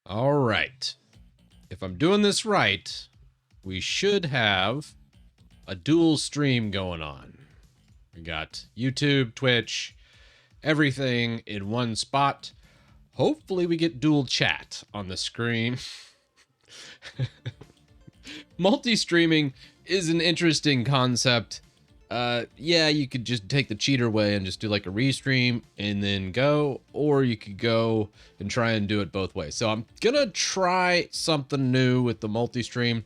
All right. If I'm doing this right, we should have a dual stream going on. We got YouTube, Twitch, everything in one spot. Hopefully we get dual chat on the screen. Multi-streaming is an interesting concept. Yeah, you could just take the cheater way and just do like a restream and then go, or you could go and try and do it both ways. So I'm gonna try something new with the multi-stream.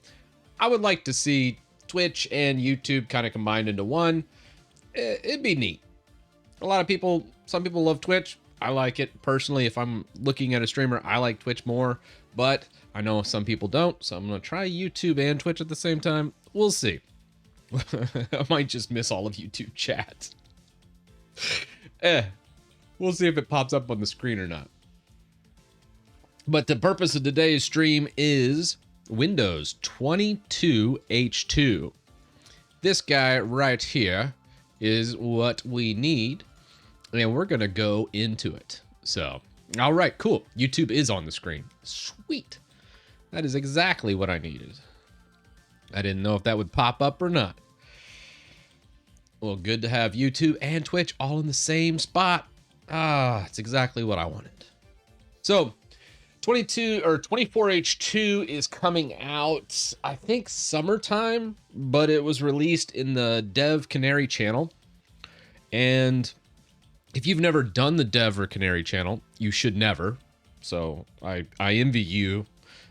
I would like to see Twitch and YouTube kind of combined into one. It'd be neat. A lot of people, some people love Twitch. I like it personally. If I'm looking at a streamer, I like Twitch more, but I know some people don't. So I'm gonna try YouTube and Twitch at the same time. We'll see. I might just miss all of YouTube chat. We'll see if it pops up on the screen or not. But the purpose of today's stream is Windows 22H2. This guy right here is what we need, and we're gonna go into it. So, all right, cool. YouTube is on the screen. Sweet. That is exactly what I needed. I didn't know if that would pop up or not. Well, good to have YouTube and Twitch all in the same spot. It's exactly what I wanted. So, 24H2 is coming out, I think, summertime, but it was released in the Dev Canary channel. And if you've never done the Dev or Canary channel, you should never. So I envy you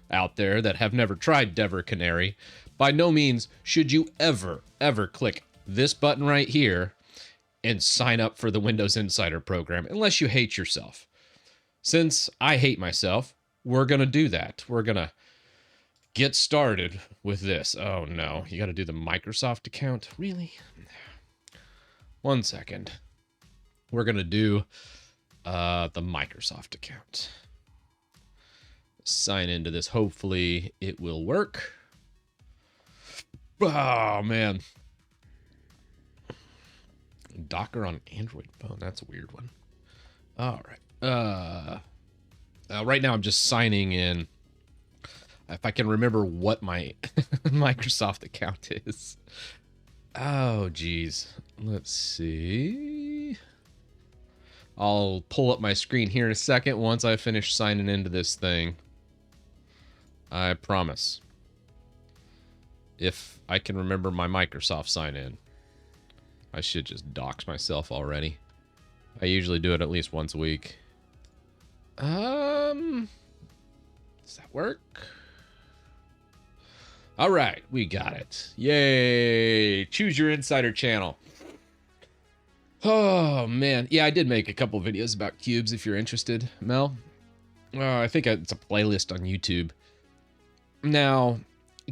out there that have never tried Dev or Canary. By no means should you ever click this button right here and sign up for the Windows Insider program unless you hate yourself. Since I hate myself, we're going to do that. We're going to get started with this. Oh no, you got to do the Microsoft account? Really? 1 second. We're going to do the Microsoft account. Sign into this. Hopefully it will work. Oh, man. Docker on Android phone. That's a weird one. All right. Right now I'm just signing in. If I can remember what my Microsoft account is. Oh, geez. Let's see. I'll pull up my screen here in a second once I finish signing into this thing. I promise. If I can remember my Microsoft sign in. I should just dox myself already. I usually do it at least once a week. Does that work? All right, we got it. Yay! Choose your insider channel. Oh man, yeah, I did make a couple videos about cubes. If you're interested, Mel. I think it's a playlist on YouTube. Now,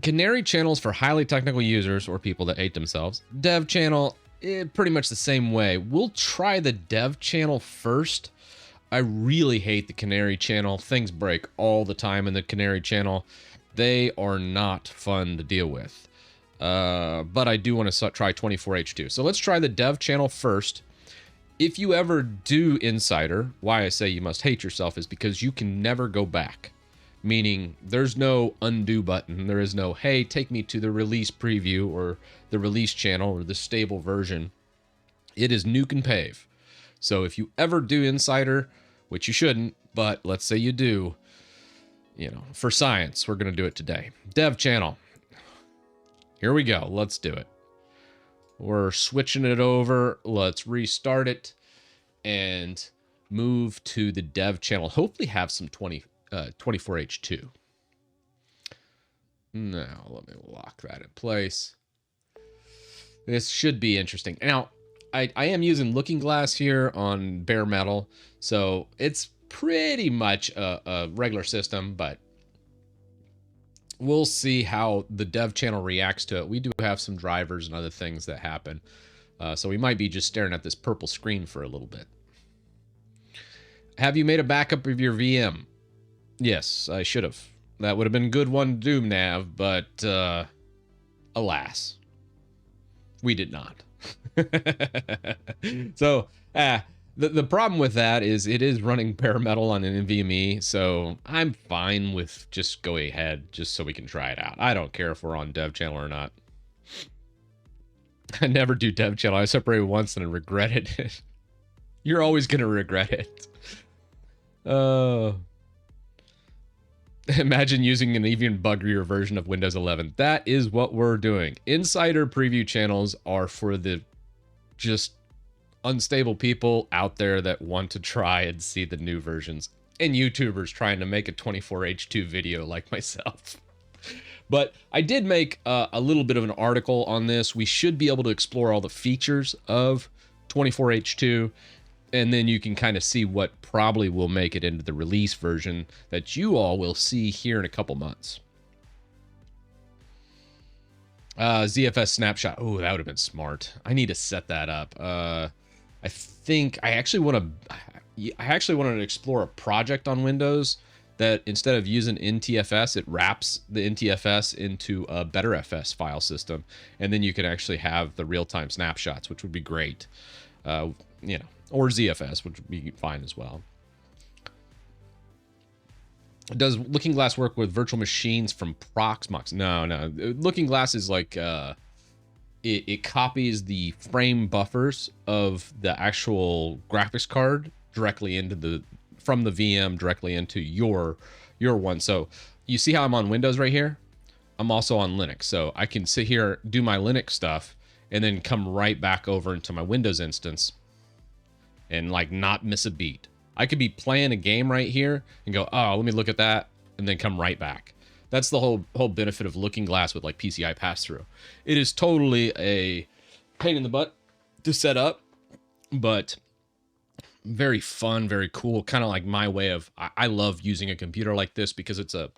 Canary channels for highly technical users or people that hate themselves. Dev channel, pretty much the same way. We'll try the Dev channel first. I really hate the Canary channel. Things break all the time in the Canary channel. They are not fun to deal with. But I do want to try 24H2. So let's try the Dev channel first. If you ever do Insider, why I say you must hate yourself is because you can never go back. Meaning there's no undo button. There is no, hey, take me to the release preview or the release channel or the stable version. It is nuke and pave. So if you ever do Insider, which you shouldn't, but let's say you do, you know, for science, we're going to do it today. Dev channel. Here we go. Let's do it. We're switching it over. Let's restart it and move to the Dev channel. Hopefully have some 24H2. Now, let me lock that in place. This should be interesting. Now, I am using Looking Glass here on bare metal, so it's pretty much a regular system, but we'll see how the Dev channel reacts to it. We do have some drivers and other things that happen, so we might be just staring at this purple screen for a little bit. Have you made a backup of your VM? Yes, I should have. That would have been a good one to do, Nav, but alas, we did not. So, The problem with that is it is running bare metal on an NVMe, so I'm fine with just going ahead just so we can try it out. I don't care if we're on dev channel or not. I never do dev channel. I separated once and I regretted it. You're always going to regret it. Imagine using an even buggier version of Windows 11. That is what we're doing. Insider preview channels are for the just unstable people out there that want to try and see the new versions, and YouTubers trying to make a 24H2 video like myself. But I did make a little bit of an article on this. We should be able to explore all the features of 24H2, and then you can kind of see what probably will make it into the release version that you all will see here in a couple months. ZFS snapshot. Oh, that would have been smart. I need to set that up. I think I actually want to explore a project on Windows that instead of using NTFS, it wraps the NTFS into a BetterFS file system, and then you can actually have the real-time snapshots, which would be great. Or ZFS, which would be fine as well. Does Looking Glass work with virtual machines from Proxmox? No. Looking Glass is like it copies the frame buffers of the actual graphics card directly into from the VM directly into your one. So you see how I'm on Windows right here? I'm also on Linux. So I can sit here, do my Linux stuff, and then come right back over into my Windows instance and like not miss a beat. I could be playing a game right here and go, oh, let me look at that, and then come right back. That's the whole benefit of Looking Glass with like PCI pass-through. It is totally a pain in the butt to set up, but very fun, very cool. Kind of like my way of, I love using a computer like this because it's a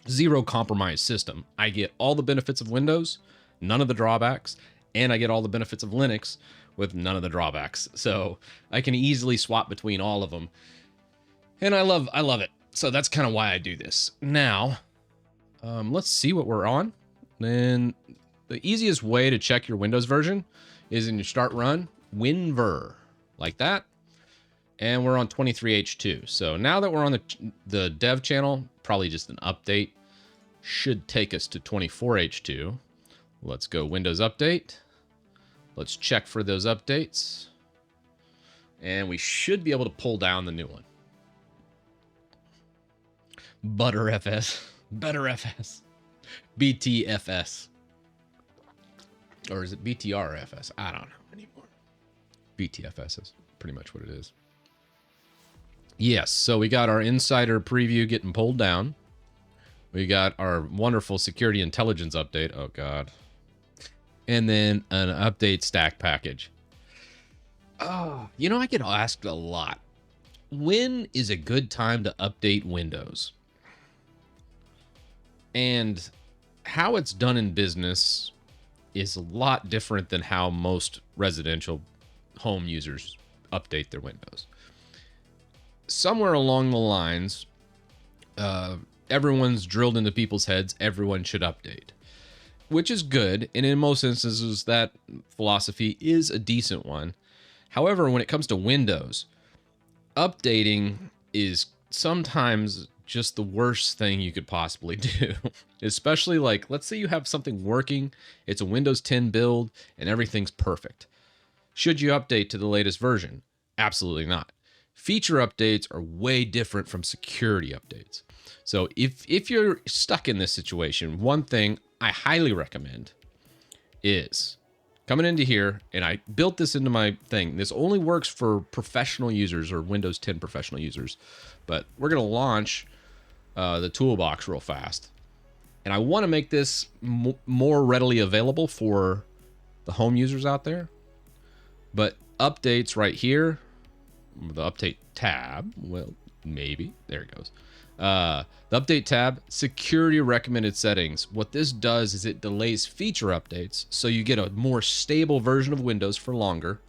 zero compromise system. I get all the benefits of Windows, none of the drawbacks, and I get all the benefits of Linux with none of the drawbacks. So I can easily swap between all of them. And I love it. So that's kind of why I do this. Now, let's see what we're on. Then the easiest way to check your Windows version is in your start run, WinVer, like that. And we're on 23H2. So now that we're on the dev channel, probably just an update, should take us to 24H2. Let's go Windows Update. Let's check for those updates. And we should be able to pull down the new one. ButterFS. BetterFS. BTFS. Or is it BTRFS? I don't know anymore. BTFS is pretty much what it is. Yes, so we got our insider preview getting pulled down. We got our wonderful security intelligence update. Oh, God. And then an update stack package. Oh, I get asked a lot. When is a good time to update Windows? And how it's done in business is a lot different than how most residential home users update their Windows. Somewhere along the lines, everyone's drilled into people's heads, everyone should update, which is good. And in most instances, that philosophy is a decent one. However, when it comes to Windows, updating is sometimes just the worst thing you could possibly do. Especially like, let's say you have something working, it's a Windows 10 build, and everything's perfect. Should you update to the latest version? Absolutely not. Feature updates are way different from security updates. So if you're stuck in this situation, one thing I highly recommend is coming into here, and I built this into my thing. This only works for professional users or Windows 10 professional users, but we're going to launch the toolbox real fast. And I want to make this more readily available for the home users out there. But updates right here, the update tab, well, maybe, there it goes. The update tab, security recommended settings. What this does is it delays feature updates, so you get a more stable version of Windows for longer,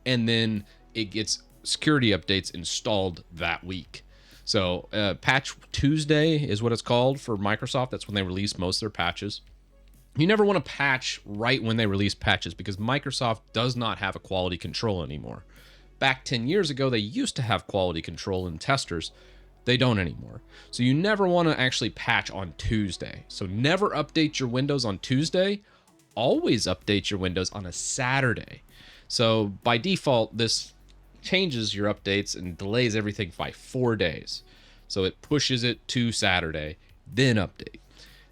and then it gets security updates installed that week. So Patch Tuesday is what it's called for Microsoft. That's when they release most of their patches. You never want to patch right when they release patches because Microsoft does not have a quality control anymore. back 10 years ago, they used to have quality control and testers. They don't anymore. So you never want to actually patch on Tuesday. So never update your Windows on Tuesday. Always update your Windows on a Saturday. So by default, this changes your updates and delays everything by 4 days. So it pushes it to Saturday, then update.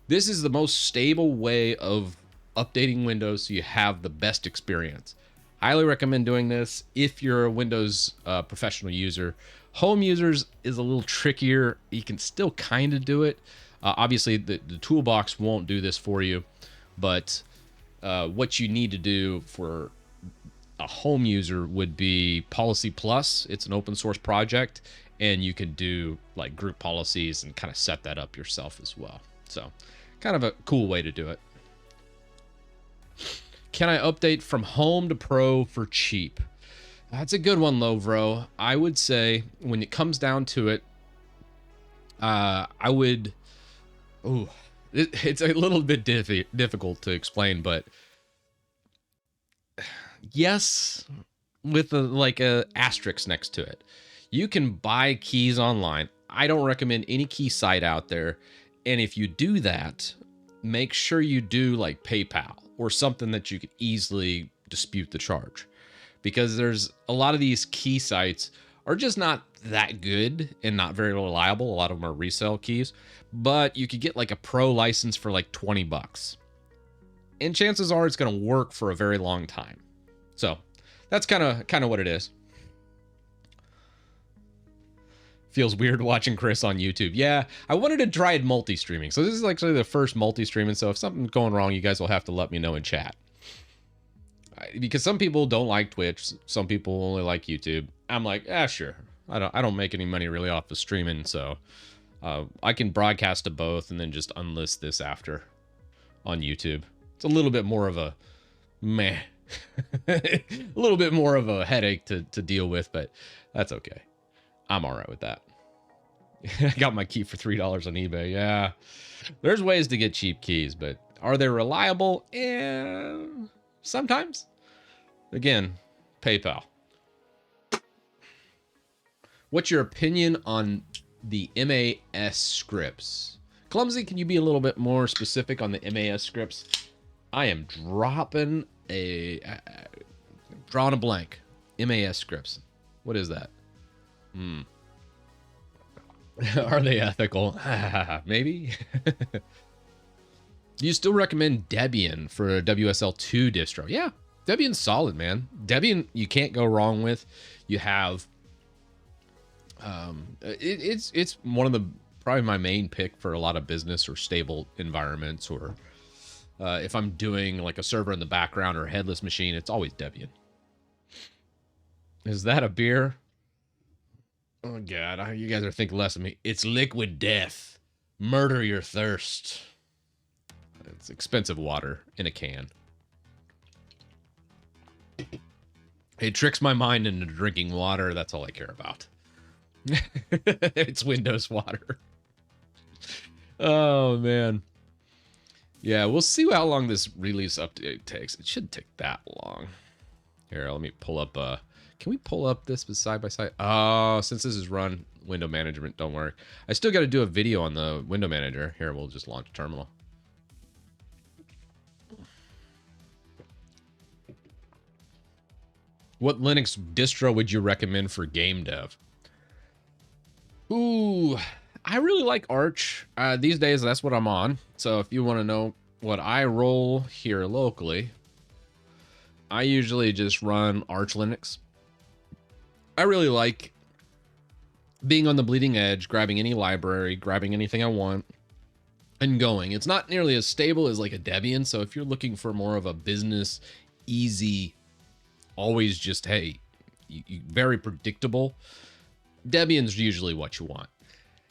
This is the most stable way of updating Windows so you have the best experience. Highly recommend doing this if you're a Windows professional user. Home users is a little trickier. You can still kind of do it. Obviously, the toolbox won't do this for you, but what you need to do for a home user would be Policy Plus. It's an open source project, and you can do like group policies and kind of set that up yourself as well. So kind of a cool way to do it. Can I update from home to pro for cheap? That's a good one, Lovro. I would say when it comes down to it, I would... Oh, it's a little bit difficult to explain, but yes, with a asterisk next to it. You can buy keys online. I don't recommend any key site out there. And if you do that, make sure you do like PayPal or something that you could easily dispute the charge. Because there's a lot of these key sites are just not that good and not very reliable. A lot of them are resale keys, but you could get like a pro license for like 20 bucks. And chances are it's going to work for a very long time. So that's kind of what it is. Feels weird watching Chris on YouTube. Yeah, I wanted to try multi-streaming. So this is actually the first multi-streaming. So if something's going wrong, you guys will have to let me know in chat. Because some people don't like Twitch. Some people only like YouTube. I'm like, sure. I don't make any money really off of streaming. So I can broadcast to both and then just unlist this after on YouTube. It's a little bit more of a meh. A little bit more of a headache to deal with, but that's okay. I'm all right with that. I got my key for $3 on eBay. Yeah, there's ways to get cheap keys, but are they reliable? Sometimes. Again, PayPal. What's your opinion on the MAS scripts? Clumsy, can you be a little bit more specific on the MAS scripts? I am drawing a blank. MAS scripts. What is that? Are they ethical? Maybe. Do you still recommend Debian for a WSL2 distro? Yeah, Debian's solid, man. Debian, you can't go wrong with. You have, it's one of the, probably my main pick for a lot of business or stable environments, or if I'm doing like a server in the background or a headless machine, it's always Debian. Is that a beer? Oh God, you guys are thinking less of me. It's liquid death. Murder your thirst. It's expensive water in a can. It tricks my mind into drinking water. That's all I care about. It's Windows water. Oh, man. Yeah, we'll see how long this release update takes. It shouldn't take that long. Here, let me pull up... can we pull up this side by side? Oh, since this is run window management, don't worry. I still got to do a video on the window manager. Here, we'll just launch a terminal. What Linux distro would you recommend for game dev? Ooh, I really like Arch. These days, that's what I'm on. So if you want to know what I roll here locally, I usually just run Arch Linux. I really like being on the bleeding edge, grabbing any library, grabbing anything I want, and going. It's not nearly as stable as like a Debian. So if you're looking for more of a business, easy, always just, hey, very predictable, Debian's usually what you want.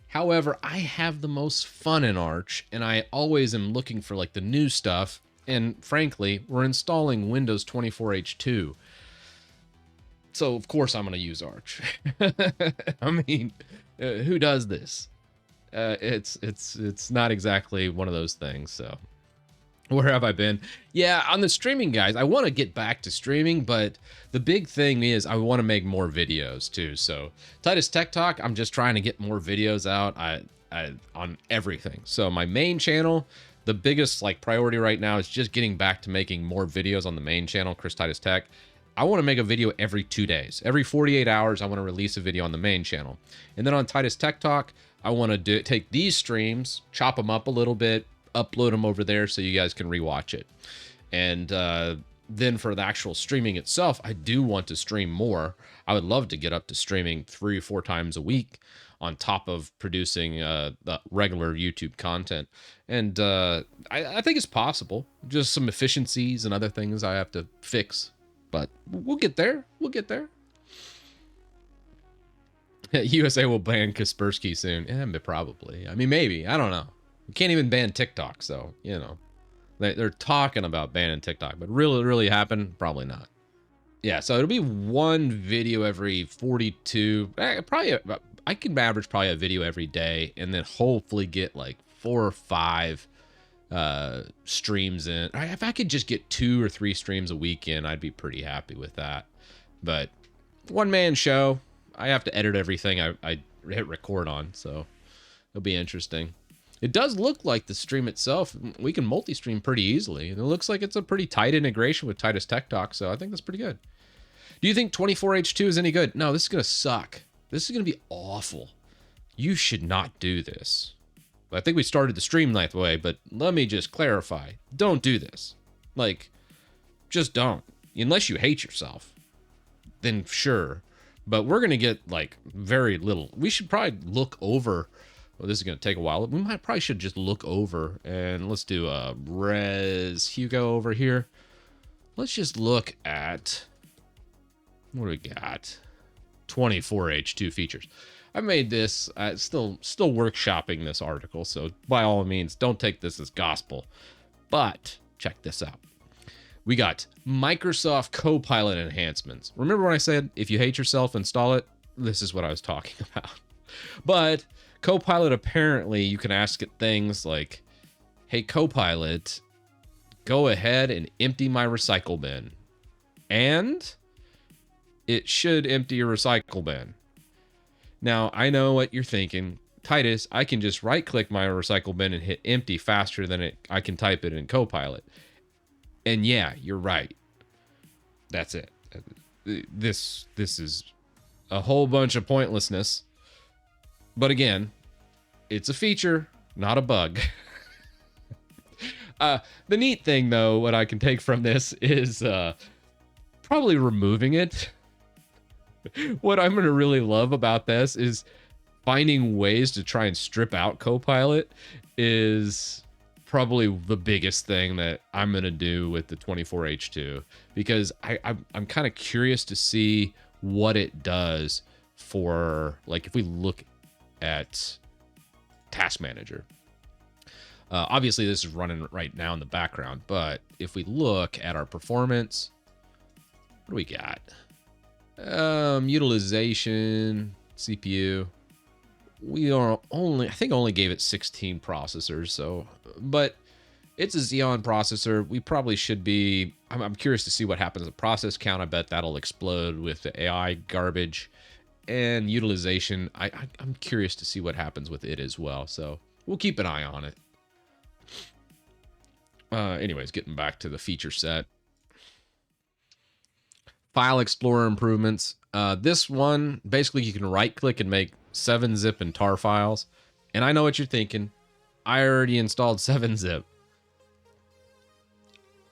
However, I have the most fun in Arch, and I always am looking for like the new stuff. And frankly, we're installing Windows 24H2. So of course I'm going to use Arch. I mean, who does this? It's not exactly one of those things. So Where have I been? Yeah, on the streaming, guys, I want to get back to streaming, but the big thing is I want to make more videos too. So Titus Tech Talk, I'm just trying to get more videos out on everything. So my main channel, the biggest like priority right now is just getting back to making more videos on the main channel, Chris Titus Tech. I want to make a video every 2 days. Every 48 hours, I want to release a video on the main channel. And then on Titus Tech Talk, I want to take these streams, chop them up a little bit, upload them over there so you guys can rewatch it. And then for the actual streaming itself, I do want to stream more. I would love to get up to streaming 3 or 4 times a week on top of producing the regular YouTube content. And I think it's possible. Just some efficiencies and other things I have to fix. But we'll get there. We'll get there. USA will ban Kaspersky soon. Yeah, probably. I mean, maybe. I don't know. We can't even ban TikTok, so, you know. They're talking about banning TikTok, but really happen? Probably not. Yeah, so it'll be 1 video every 42. Probably, I can average probably a video every day, and then hopefully get like 4 or 5 streams in. If I could just get 2 or 3 streams a week in, I'd be pretty happy with that. But one-man show. I have to edit everything I hit record on, so it'll be interesting. It does look like the stream itself, we can multi-stream pretty easily. And it looks like it's a pretty tight integration with Titus Tech Talk, so I think that's pretty good. Do you think 24H2 is any good? No, this is going to suck. This is going to be awful. You should not do this. I think we started the stream that way, but let me just clarify. Don't do this. Like, just don't. Unless you hate yourself, then sure. But we're going to get, like, very little. We should probably look over... Well, this is going to take a while. We probably should just look over, and let's do a Res Hugo over here. Let's just look at, what do we got? 24H2 features. I made this, still workshopping this article, so by all means, don't take this as gospel. But check this out. We got Microsoft Copilot enhancements. Remember when I said, if you hate yourself, install it? This is what I was talking about. But Copilot, apparently, you can ask it things like, hey, Copilot, go ahead and empty my recycle bin. And it should empty your recycle bin. Now, I know what you're thinking. Titus, I can just right-click my recycle bin and hit empty faster than I can type it in Copilot. And yeah, you're right. That's it. This is a whole bunch of pointlessness. But again, it's a feature, not a bug. The neat thing, though, what I can take from this is probably removing it. What I'm going to really love about this is finding ways to try and strip out Copilot is probably the biggest thing that I'm going to do with the 24H2, because I'm kind of curious to see what it does for, like, if we look at Task Manager. Obviously, this is running right now in the background, but if we look at our performance, what do we got? Utilization, CPU. We are only, I think I only gave it 16 processors, so, but it's a Xeon processor. We probably should be, I'm curious to see what happens with process count. I bet that'll explode with the AI garbage. And utilization, I'm curious to see what happens with it as well. So we'll keep an eye on it. Anyways, getting back to the feature set. File Explorer improvements. This one, basically you can right click and make 7-zip and tar files. And I know what you're thinking. I already installed 7-zip.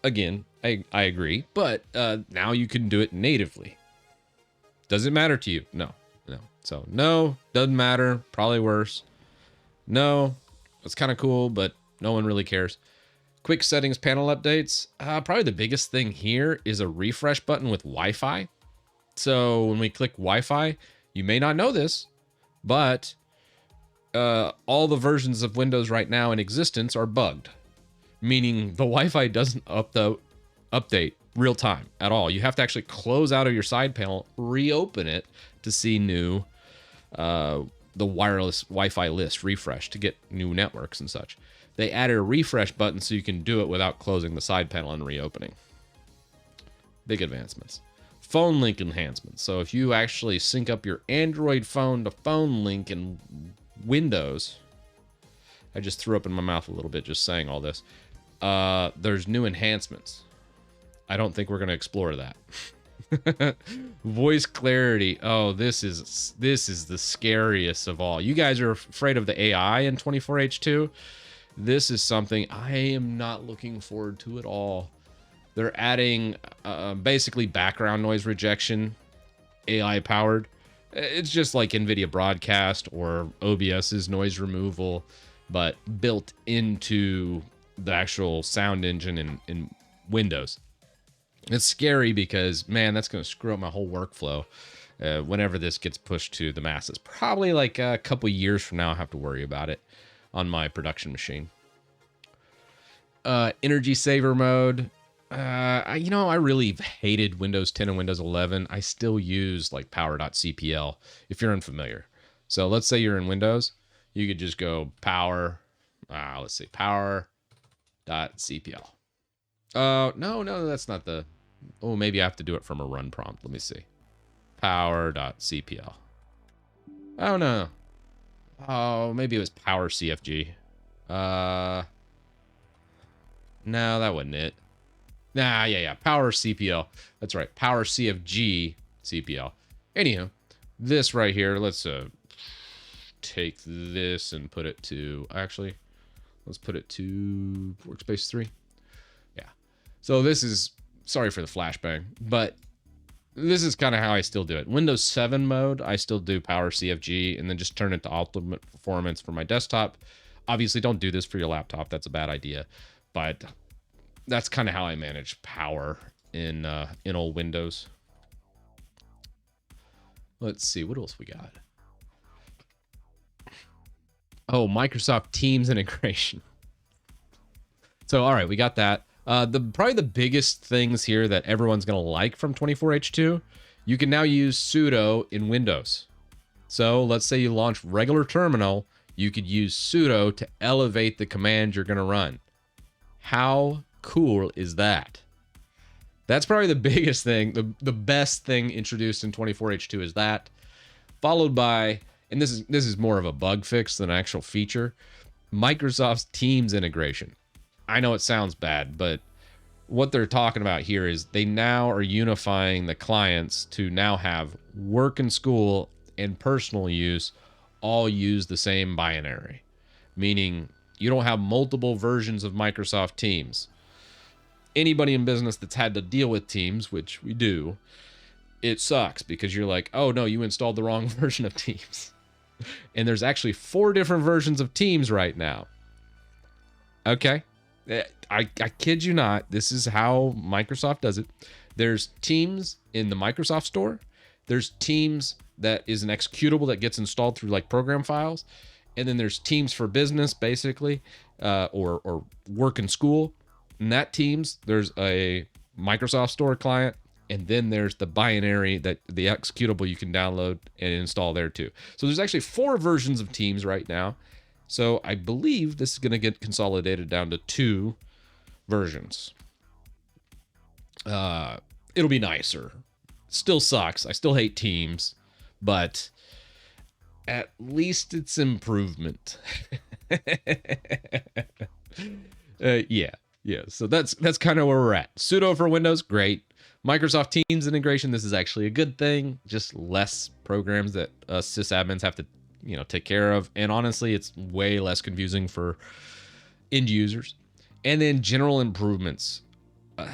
Again, I agree. But now you can do it natively. Does it matter to you? No. So no, doesn't matter. Probably worse. No, it's kind of cool, but no one really cares. Quick settings panel updates. Probably the biggest thing here is a refresh button with Wi-Fi. So when we click Wi-Fi, you may not know this, but all the versions of Windows right now in existence are bugged, meaning the Wi-Fi doesn't update real time at all. You have to actually close out of your side panel, reopen it to see new the wireless Wi-Fi list refresh to get new networks and such. They added a refresh button so you can do it without closing the side panel and reopening. Big advancements. Phone link enhancements. So if you actually sync up your Android phone to phone link in Windows, I just threw up in my mouth a little bit just saying all this. There's new enhancements. I don't think we're going to explore that. Voice clarity. Oh, this is the scariest of all. You guys are afraid of the AI in 24H2. This is something I am not looking forward to at all. They're adding basically background noise rejection, AI powered. It's just like NVIDIA Broadcast or OBS's noise removal, but built into the actual sound engine in Windows. It's scary because, man, that's going to screw up my whole workflow whenever this gets pushed to the masses. Probably like a couple years from now, I'll have to worry about it on my production machine. Energy saver mode. I really hated Windows 10 and Windows 11. I still use like power.cpl if you're unfamiliar. So let's say you're in Windows, you could just go power, let's see, power.cpl. No, that's not the, oh, maybe I have to do it from a run prompt. Let me see. Power.cpl. Oh, no. Oh, maybe it was power CFG. No, that wasn't it. Nah, yeah. Power CPL. That's right. Power CFG CPL. Anyhow, this right here, let's take this and put it to, actually, let's put it to workspace 3. Yeah. So this is, sorry for the flashbang, but this is kind of how I still do it. Windows 7 mode, I still do Power CFG and then just turn it to ultimate performance for my desktop. Obviously, don't do this for your laptop. That's a bad idea. But that's kind of how I manage power in old Windows. Let's see, what else we got? Oh, Microsoft Teams integration. So, all right, we got that. Probably the biggest things here that everyone's going to like from 24H2, you can now use sudo in Windows. So let's say you launch regular terminal, you could use sudo to elevate the command you're going to run. How cool is that? That's probably the biggest thing, the best thing introduced in 24H2 is that, followed by, and this is more of a bug fix than an actual feature, Microsoft's Teams integration. I know it sounds bad, but what they're talking about here is they now are unifying the clients to now have work and school and personal use all use the same binary, meaning you don't have multiple versions of Microsoft Teams. Anybody in business that's had to deal with Teams, which we do, it sucks because you're like, oh no, you installed the wrong version of Teams. And there's actually 4 different versions of Teams right now. Okay. I kid you not. This is how Microsoft does it. There's Teams in the Microsoft Store. There's Teams that is an executable that gets installed through like program files. And then there's Teams for business, basically, or work and school. In that Teams, there's a Microsoft Store client. And then there's the binary, that the executable you can download and install there too. So there's actually 4 versions of Teams right now. So I believe this is going to get consolidated down to 2 versions. It'll be nicer. Still sucks. I still hate Teams, but at least it's improvement. Yeah. So that's kind of where we're at. Sudo for Windows, great. Microsoft Teams integration, this is actually a good thing. Just less programs that sysadmins have to take care of. And honestly, it's way less confusing for end users. And then general improvements.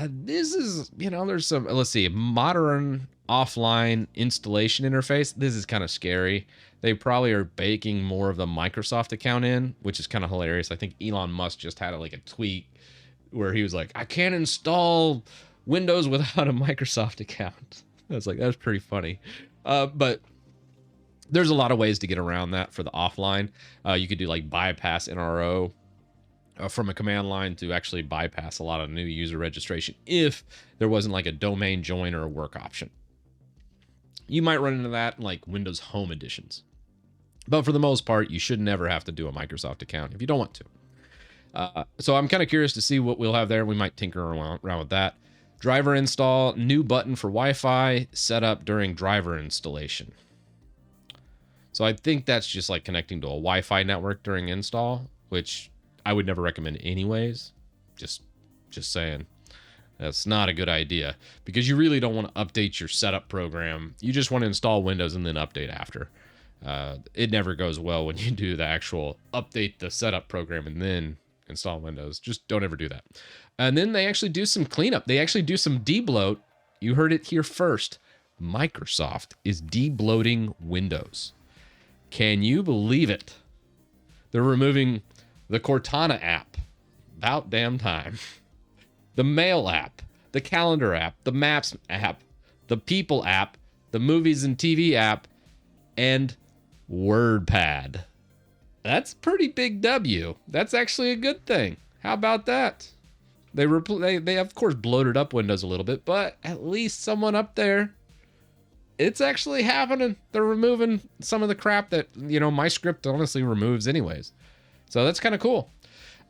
This is, there's some, let's see, modern offline installation interface. This is kind of scary. They probably are baking more of the Microsoft account in, which is kind of hilarious. I think Elon Musk just had a tweet where he was like, I can't install Windows without a Microsoft account. I was like, that was pretty funny. But there's a lot of ways to get around that for the offline. You could do like bypass NRO from a command line to actually bypass a lot of new user registration if there wasn't like a domain join or a work option. You might run into that in like Windows Home editions. But for the most part, you should never have to do a Microsoft account if you don't want to. So I'm kind of curious to see what we'll have there. We might tinker around with that. Driver install, new button for Wi-Fi, set up during driver installation. So I think that's just like connecting to a Wi-Fi network during install, which I would never recommend anyways. Just saying. That's not a good idea because you really don't want to update your setup program. You just want to install Windows and then update after. It never goes well when you do the actual update the setup program and then install Windows. Just don't ever do that. And then they actually do some cleanup. They actually do some debloat. You heard it here first. Microsoft is debloating Windows. Can you believe it? They're removing the Cortana app. About damn time. The Mail app, the Calendar app, the Maps app, the People app, the Movies and TV app, and WordPad. That's pretty big W. That's actually a good thing. How about that? They of course bloated up Windows a little bit, but at least someone up there, it's actually happening. They're removing some of the crap that, my script honestly removes anyways. So that's kind of cool.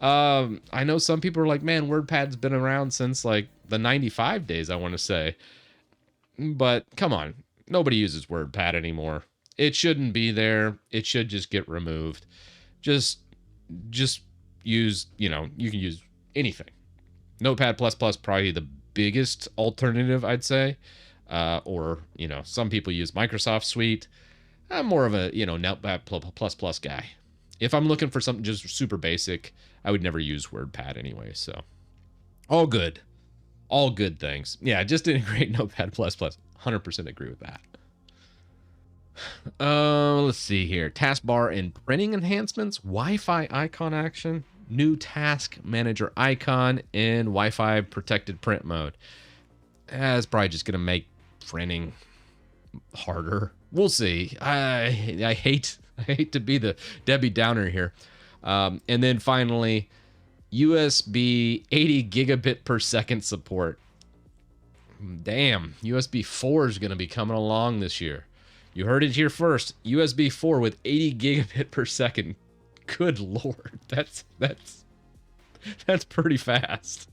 I know some people are like, man, WordPad's been around since like the 95 days, I want to say. But come on, nobody uses WordPad anymore. It shouldn't be there. It should just get removed. Just use, you can use anything. Notepad++, probably the biggest alternative, I'd say. Or, some people use Microsoft Suite. I'm more of a, Notepad++ guy. If I'm looking for something just super basic, I would never use WordPad anyway. So all good things. Yeah, just integrate Notepad++. 100% agree with that. Let's see here. Taskbar and printing enhancements, Wi-Fi icon action, new task manager icon, and Wi-Fi protected print mode. It's probably just going to make printing harder. We'll see. I hate to be the Debbie Downer here. And then finally, USB 80 gigabit per second support. Damn, USB 4 is going to be coming along this year. You heard it here first. USB 4 with 80 gigabit per second. Good Lord. That's pretty fast.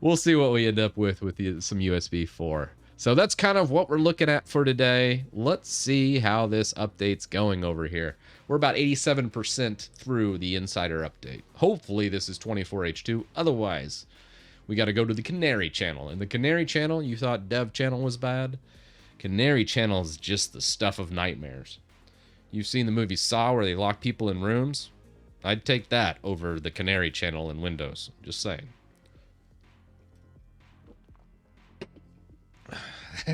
We'll see what we end up with some USB 4. So that's kind of what we're looking at for today. Let's see how this update's going over here. We're about 87% through the insider update. Hopefully this is 24H2. Otherwise, we got to go to the Canary channel. And the Canary channel, you thought Dev channel was bad? Canary channel is just the stuff of nightmares. You've seen the movie Saw where they lock people in rooms? I'd take that over the Canary channel in Windows. Just saying.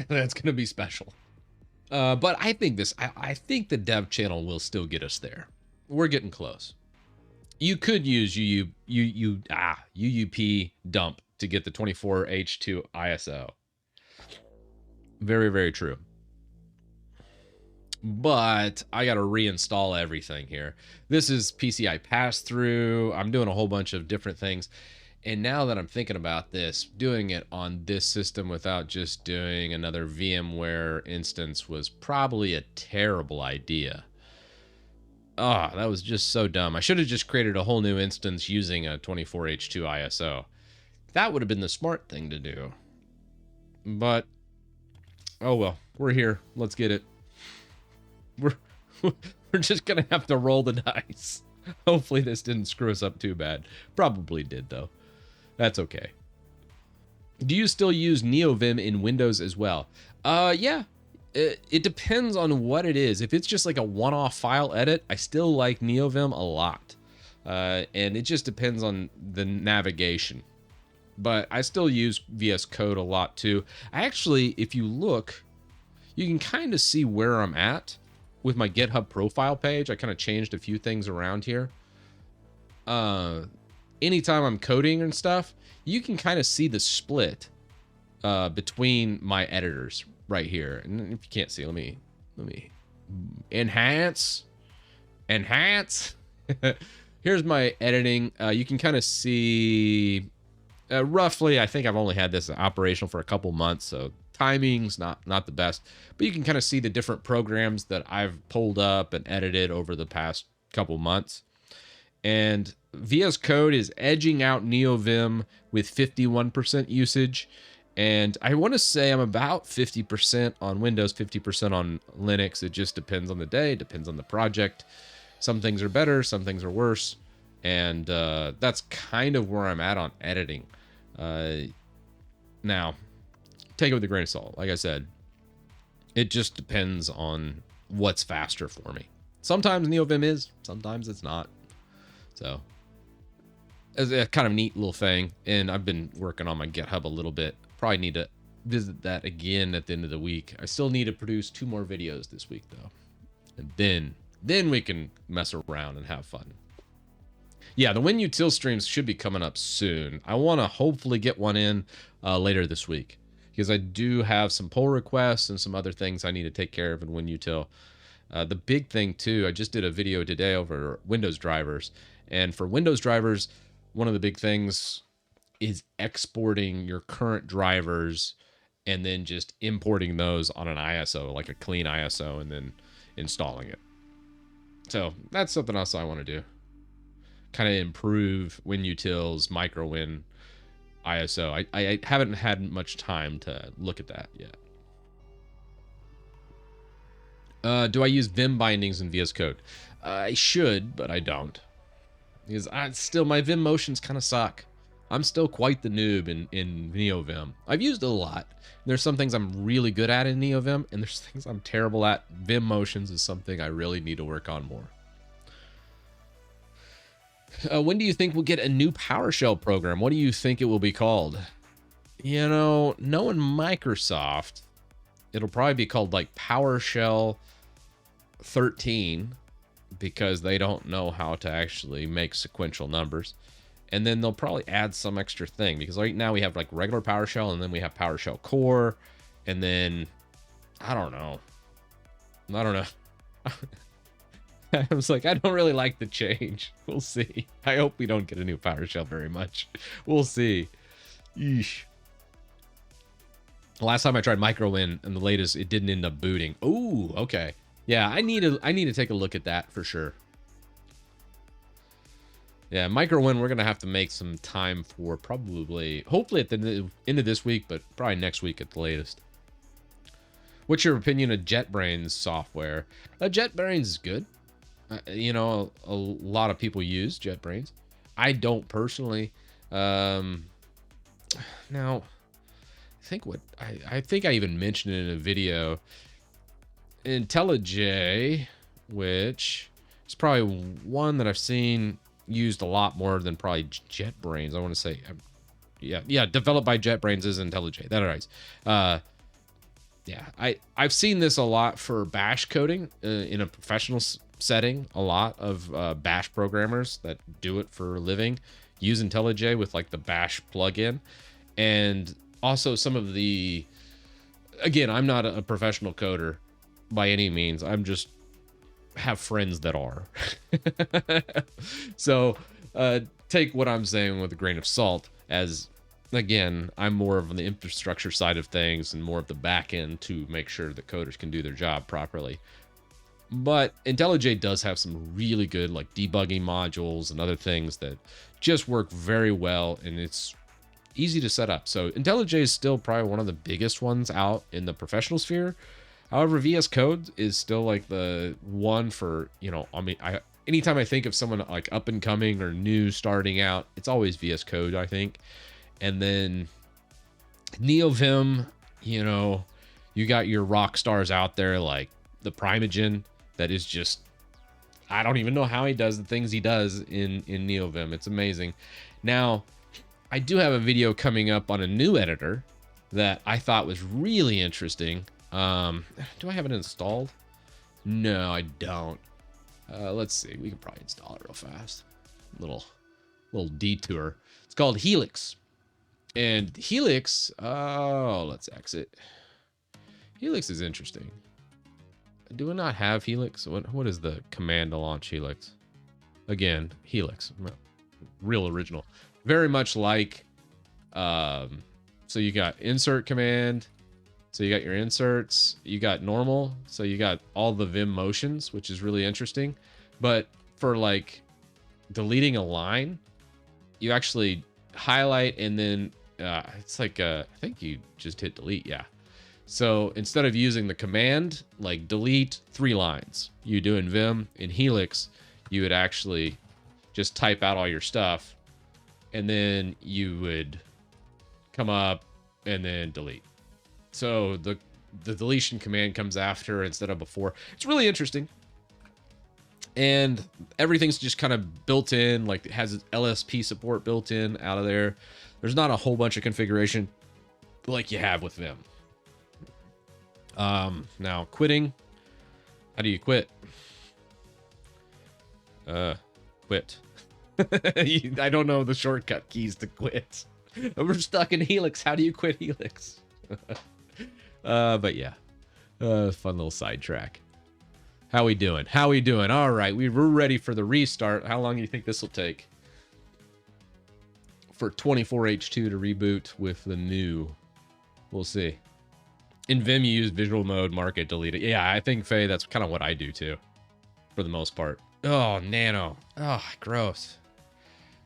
That's going to be special. But I think I think the dev channel will still get us there. We're getting close. You could use UUP dump to get the 24H2 ISO. Very, very true. But I got to reinstall everything here. This is PCI pass-through. I'm doing a whole bunch of different things. And now that I'm thinking about this, doing it on this system without just doing another VMware instance was probably a terrible idea. Ah, that was just so dumb. I should have just created a whole new instance using a 24H2 ISO. That would have been the smart thing to do. But, oh well, we're here. Let's get it. We're just going to have to roll the dice. Hopefully this didn't screw us up too bad. Probably did, though. That's okay. Do you still use NeoVim in Windows as well? Yeah. It depends on what it is. If it's just like a one-off file edit, I still like NeoVim a lot. And it just depends on the navigation. But I still use VS Code a lot too. Actually, if you look, you can kind of see where I'm at with my GitHub profile page. I kind of changed a few things around here. Anytime I'm coding and stuff, you can kind of see the split between my editors right here. And if you can't see, let me enhance. Here's my editing. You can kind of see roughly, I think I've only had this operational for a couple months, so timing's not the best, but you can kind of see the different programs that I've pulled up and edited over the past couple months. And VS Code is edging out NeoVim with 51% usage. And I want to say I'm about 50% on Windows, 50% on Linux. It just depends on the day, depends on the project. Some things are better, some things are worse. And that's kind of where I'm at on editing. Now, take it with a grain of salt. Like I said, it just depends on what's faster for me. Sometimes NeoVim is, sometimes it's not. So, it's a kind of neat little thing. And I've been working on my GitHub a little bit. Probably need to visit that again at the end of the week. I still need to produce 2 more videos this week, though. And then we can mess around and have fun. Yeah, the WinUtil streams should be coming up soon. I want to hopefully get one in later this week, because I do have some pull requests and some other things I need to take care of in WinUtil. The big thing, too, I just did a video today over Windows drivers. And for Windows drivers, one of the big things is exporting your current drivers and then just importing those on an ISO, like a clean ISO, and then installing it. So that's something else I want to do. Kind of improve WinUtil's MicroWin ISO. I haven't had much time to look at that yet. Do I use Vim bindings in VS Code? I should, but I don't. Because my Vim motions kind of suck. I'm still quite the noob in NeoVim. I've used it a lot. There's some things I'm really good at in NeoVim, and there's things I'm terrible at. Vim motions is something I really need to work on more. When do you think we'll get a new PowerShell program? What do you think it will be called? You know, knowing Microsoft, it'll probably be called like PowerShell 13, because they don't know how to actually make sequential numbers. And then they'll probably add some extra thing, because right now we have like regular PowerShell, and then we have PowerShell Core, and then I don't know. I was like, I don't really like the change. We'll see. I hope we don't get a new PowerShell very much. We'll see. Yeesh. Last time I tried MicroWin, and the latest, it didn't end up booting. Ooh, okay. Yeah, I need to take a look at that for sure. Yeah, MicroWin, we're going to have to make some time for probably, hopefully at the end of this week, but probably next week at the latest. What's your opinion of JetBrains software? JetBrains is good. You know, a lot of people use JetBrains. I don't personally. Now, I think I even mentioned it in a video. IntelliJ, which is probably one that I've seen used a lot more than probably JetBrains. I want to say, yeah, developed by JetBrains is IntelliJ. That's right. Yeah, I've seen this a lot for Bash coding in a professional setting. A lot of Bash programmers that do it for a living use IntelliJ with like the Bash plugin, and also some of the. Again, I'm not a professional coder by any means. I'm just have friends that are. So take what I'm saying with a grain of salt, as again, I'm more of on the infrastructure side of things and more of the back end to make sure that coders can do their job properly. But IntelliJ does have some really good like debugging modules and other things that just work very well, and it's easy to set up. So IntelliJ is still probably one of the biggest ones out in the professional sphere. However, VS Code is still like the one for, you know, I mean, anytime I think of someone like up and coming or new starting out, it's always VS Code, I think. And then NeoVim, you know, you got your rock stars out there like the Primogen that is just, I don't even know how he does the things he does in NeoVim. It's amazing. Now, I do have a video coming up on a new editor that I thought was really interesting. Do I have it installed? No, I don't. Let's see. We can probably install it real fast. Little detour. It's called Helix. And Helix, let's exit. Helix is interesting. Do we not have Helix? What is the command to launch Helix? Again, Helix. Real original. Very much like, so you got insert command, So you got your inserts, you got normal, so you got all the Vim motions, which is really interesting. But for like deleting a line, you actually highlight and then it's like I think you just hit delete. Yeah. So instead of using the command like delete 3 lines, you do in Vim, in Helix, you would actually just type out all your stuff, and then you would come up and then delete. So the deletion command comes after instead of before. It's really interesting. And everything's just kind of built in, like it has LSP support built in out of there. There's not a whole bunch of configuration like you have with Vim. Now quitting. How do you quit? Quit. I don't know the shortcut keys to quit. We're stuck in Helix. How do you quit Helix? But yeah, fun little sidetrack. How we doing? How we doing? All right, we're ready for the restart. How long do you think this will take for 24H2 to reboot with the new? We'll see. In Vim, you use visual mode, mark it, delete it. Yeah, I think, Faye, that's kind of what I do too, for the most part. Oh, nano. Oh, gross.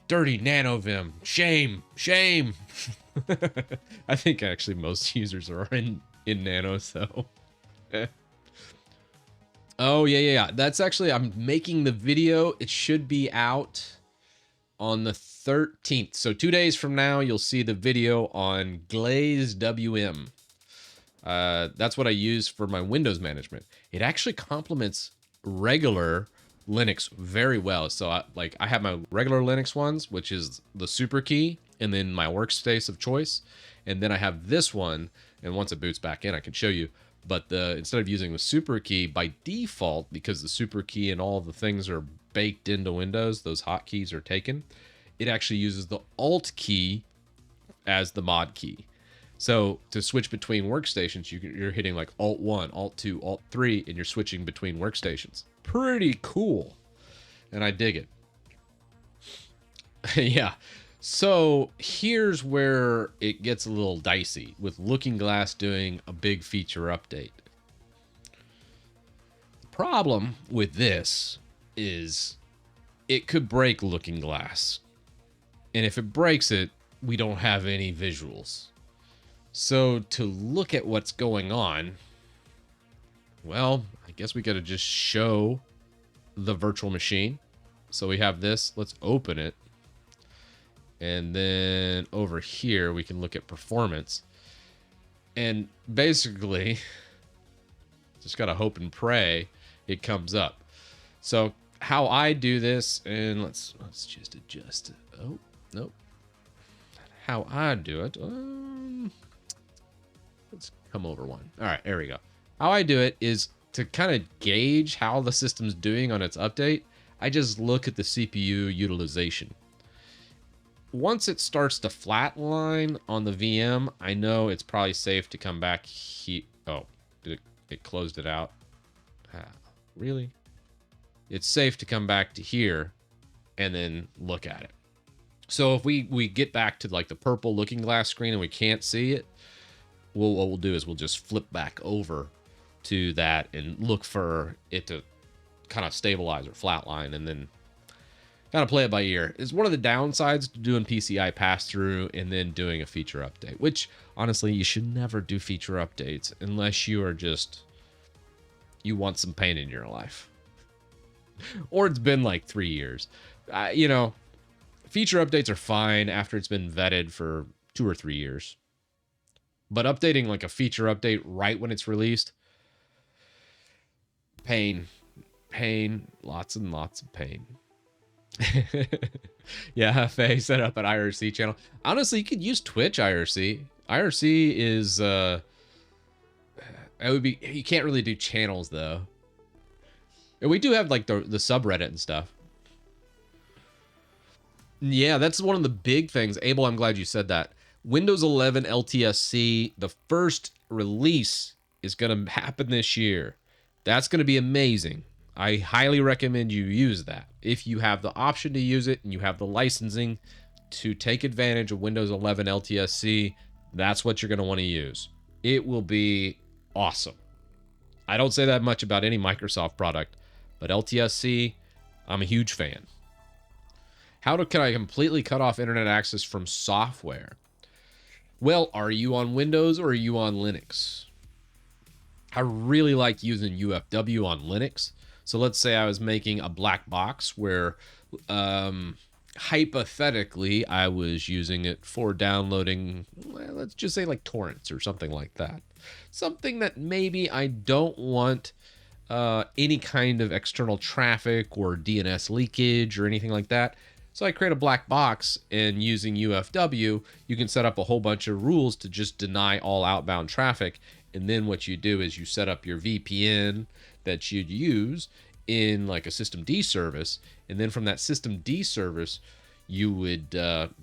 Dirty nano Vim. Shame. Shame. I think actually most users are in nano, so. Oh, yeah. That's actually, I'm making the video. It should be out on the 13th. So 2 days from now, you'll see the video on Glaze WM. That's what I use for my Windows management. It actually complements regular Linux very well. So I have my regular Linux ones, which is the super key, and then my workspace of choice. And then I have this one, and once it boots back in, I can show you. But instead of using the super key by default, because the super key and all the things are baked into Windows, those hotkeys are taken, it actually uses the Alt key as the mod key. So to switch between workstations, you're hitting like Alt 1, Alt 2, Alt 3, and you're switching between workstations. Pretty cool. And I dig it. Yeah. So here's where it gets a little dicey with Looking Glass doing a big feature update. The problem with this is it could break Looking Glass. And if it breaks it, we don't have any visuals. So to look at what's going on, well, I guess we got to just show the virtual machine. So we have this. Let's open it. And then over here, we can look at performance. And basically, just got to hope and pray it comes up. So how I do this, and let's just adjust it. Oh, nope. How I do it, let's come over one. All right, there we go. How I do it is to kind of gauge how the system's doing on its update. I just look at the CPU utilization. Once it starts to flatline on the VM, I know it's probably safe to come back here. Oh, it closed it out? Really? It's safe to come back to here and then look at it. So if we get back to like the purple Looking Glass screen and we can't see it, what we'll do is we'll just flip back over to that and look for it to kind of stabilize or flatline, and then kind of play it by ear. It's one of the downsides to doing PCI pass-through and then doing a feature update, which honestly, you should never do feature updates unless you are just, you want some pain in your life. Or it's been like 3 years. You know, feature updates are fine after it's been vetted for 2 or 3 years. But updating like a feature update right when it's released, pain, lots and lots of pain. Yeah, Faye set up an IRC channel. Honestly, you could use Twitch IRC. IRC is it would be, you can't really do channels though. And we do have like the subreddit and stuff. Yeah, that's one of the big things. Abel, I'm glad you said that. Windows 11 LTSC, the first release is going to happen this year. That's going to be amazing. I highly recommend you use that. If you have the option to use it and you have the licensing to take advantage of Windows 11 LTSC, that's what you're going to want to use. It will be awesome. I don't say that much about any Microsoft product, but LTSC, I'm a huge fan. Can I completely cut off internet access from software? Well, are you on Windows or are you on Linux? I really like using UFW on Linux. So let's say I was making a black box where hypothetically I was using it for downloading, well, let's just say like torrents or something like that. Something that maybe I don't want any kind of external traffic or DNS leakage or anything like that. So I create a black box, and using UFW, you can set up a whole bunch of rules to just deny all outbound traffic. And then what you do is you set up your VPN that you'd use in like a system D service. And then from that system D service, you would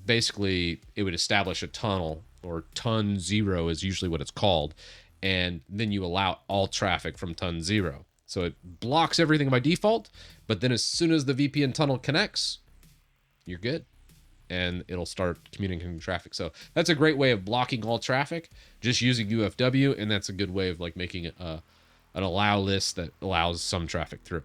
basically, it would establish a tunnel, or ton 0 is usually what it's called. And then you allow all traffic from ton 0. So it blocks everything by default. But then as soon as the VPN tunnel connects, you're good, and it'll start communicating traffic. So that's a great way of blocking all traffic, just using UFW, and that's a good way of like making an allow list that allows some traffic through.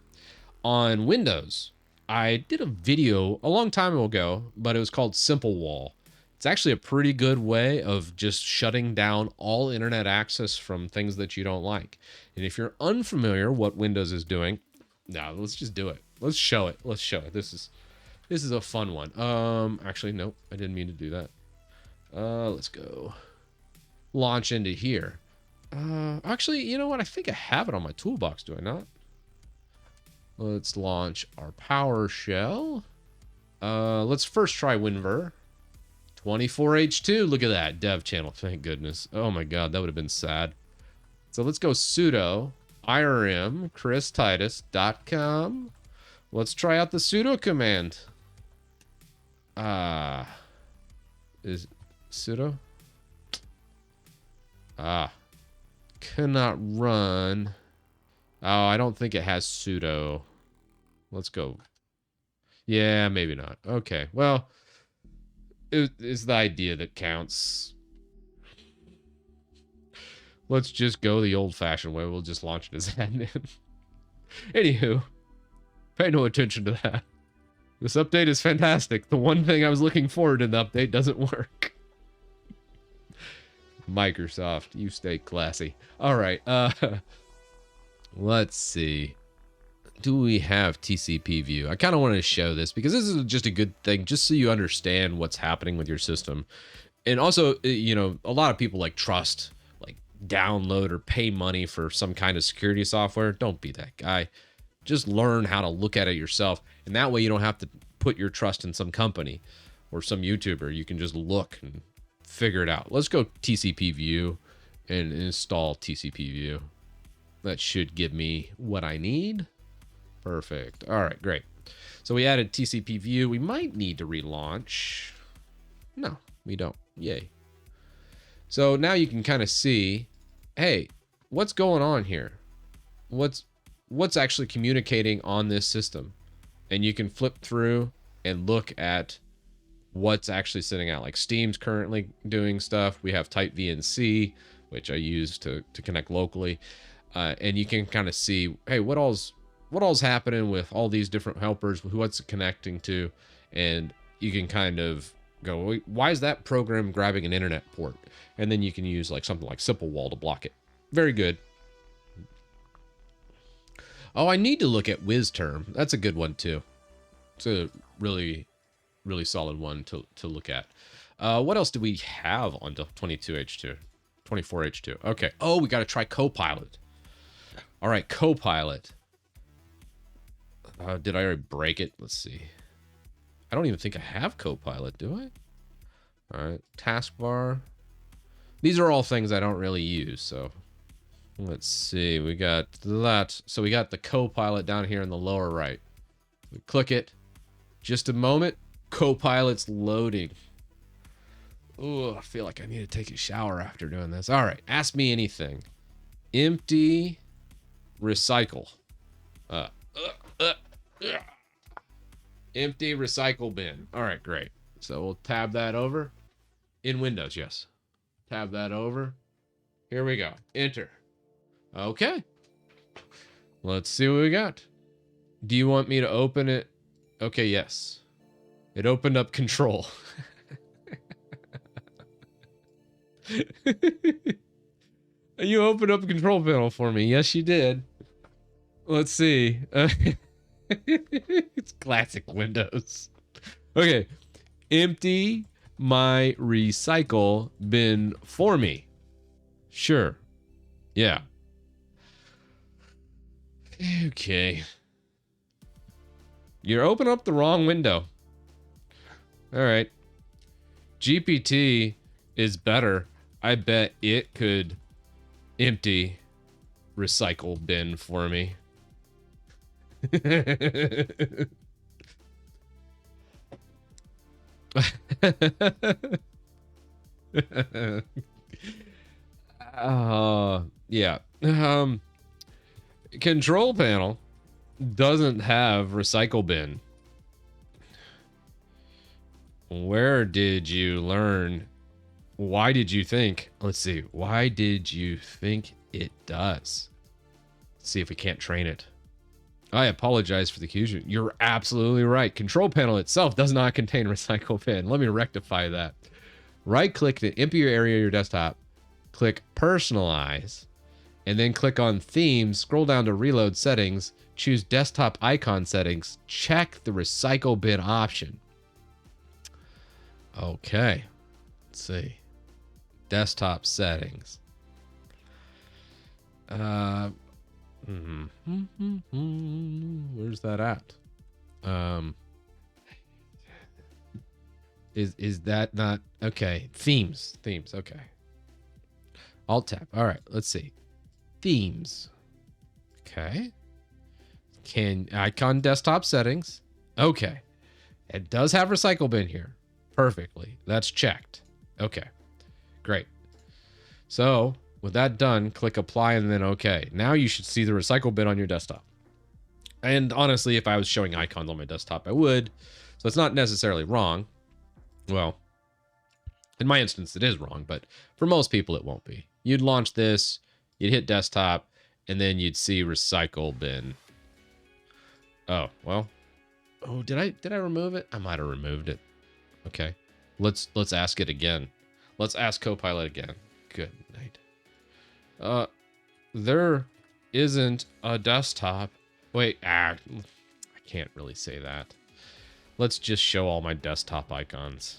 On Windows, I did a video a long time ago, but it was called Simple Wall. It's actually a pretty good way of just shutting down all internet access from things that you don't like. And if you're unfamiliar what Windows is doing, no, let's just do it. Let's show it. Let's show it. This is a fun one. Actually, nope, I didn't mean to do that. Let's go launch into here. Actually, you know what? I think I have it on my toolbox, do I not? Let's launch our PowerShell. Let's first try WinVer. 24H2, look at that, dev channel, thank goodness. Oh my God, that would have been sad. So let's go sudo irm christitus.com. Let's try out the sudo command. Is sudo? Cannot run. Oh, I don't think it has sudo. Let's go. Yeah, maybe not. Okay, well, it's the idea that counts. Let's just go the old-fashioned way. We'll just launch it as admin. Anywho, pay no attention to that. This update is fantastic. The one thing I was looking forward to in the update doesn't work. Microsoft, you stay classy. All right, let's see. Do we have TCP view? I kind of wanted to show this because this is just a good thing, just so you understand what's happening with your system. And also, you know, a lot of people like trust, like download or pay money for some kind of security software. Don't be that guy. Just learn how to look at it yourself. And that way you don't have to put your trust in some company or some YouTuber. You can just look and figure it out. Let's go TCP view and install TCP view. That should give me what I need. Perfect. All right, great. So we added TCP view. We might need to relaunch. No, we don't. Yay. So now you can kind of see, hey, what's going on here? What's actually communicating on this system? And you can flip through and look at what's actually sitting out. Like Steam's currently doing stuff. We have type VNC, which I use to connect locally. And you can kind of see, hey, what all's happening with all these different helpers, what's it connecting to, and you can kind of go, why is that program grabbing an internet port? And then you can use like something like Simple Wall to block it. Very good. Oh, I need to look at WizTerm. That's a good one too. It's a really, really solid one to look at. What else do we have on 22H2? 24H2. Okay. Oh, we got to try Copilot. All right, Copilot. Did I already break it? Let's see. I don't even think I have Copilot, do I? All right, taskbar. These are all things I don't really use, so let's see. We got that. So we got the Copilot down here in the lower right. We click it. Just a moment. Copilot's loading. Oh, I feel like I need to take a shower after doing this. All right, ask me anything. Empty recycle. Empty recycle bin. All right, great. So we'll tab that over in Windows. Yes. Tab that over. Here we go. Enter. Okay. Let's see what we got. Do you want me to open it? Okay, yes. It opened up control. You opened up a control panel for me. Yes, you did. Let's see. It's classic Windows. Okay. Empty my recycle bin for me. Sure. Yeah. Okay. You're opening up the wrong window. All right. GPT is better. I bet it could empty recycle bin for me. Yeah. Control panel doesn't have recycle bin. Where did you learn? Why did you think? Let's see. Why did you think it does? Let's see if we can't train it. I apologize for the confusion. You're absolutely right. Control panel itself does not contain recycle bin. Let me rectify that. Right click the empty area of your desktop. Click personalize. And then click on themes. Scroll down to reload settings. Choose desktop icon settings. Check the recycle bin option. Okay. Let's see. Desktop settings. Where's that at? Is that not okay? Themes. Okay. Alt tab. All right. Let's see. Themes. Okay. Can icon desktop settings. Okay. It does have recycle bin here. Perfectly. That's checked. Okay. Great. So with that done, click apply and then okay. Now you should see the recycle bin on your desktop. And honestly, if I was showing icons on my desktop, I would. So it's not necessarily wrong. Well, in my instance, it is wrong, but for most people, it won't be. You'd launch this, you'd hit desktop, and then you'd see recycle bin. Oh, well. Oh, did I remove it? I might have removed it. Okay. Let's ask it again. Let's ask Copilot again. Good night. There isn't a desktop. Wait, I can't really say that. Let's just show all my desktop icons.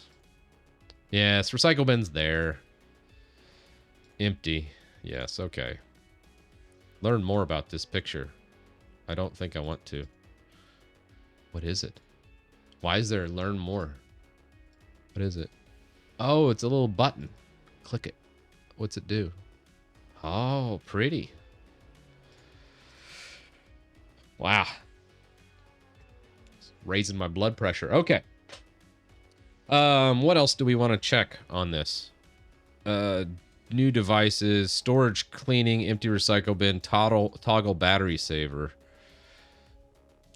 Yes, recycle bin's there. Empty. Yes, okay. Learn more about this picture. I don't think I want to. What is it? Why is there learn more? What is it? Oh, it's a little button. Click it. What's it do? Oh, pretty. Wow. It's raising my blood pressure. Okay. What else do we want to check on this? New devices, storage cleaning, empty recycle bin, toggle battery saver.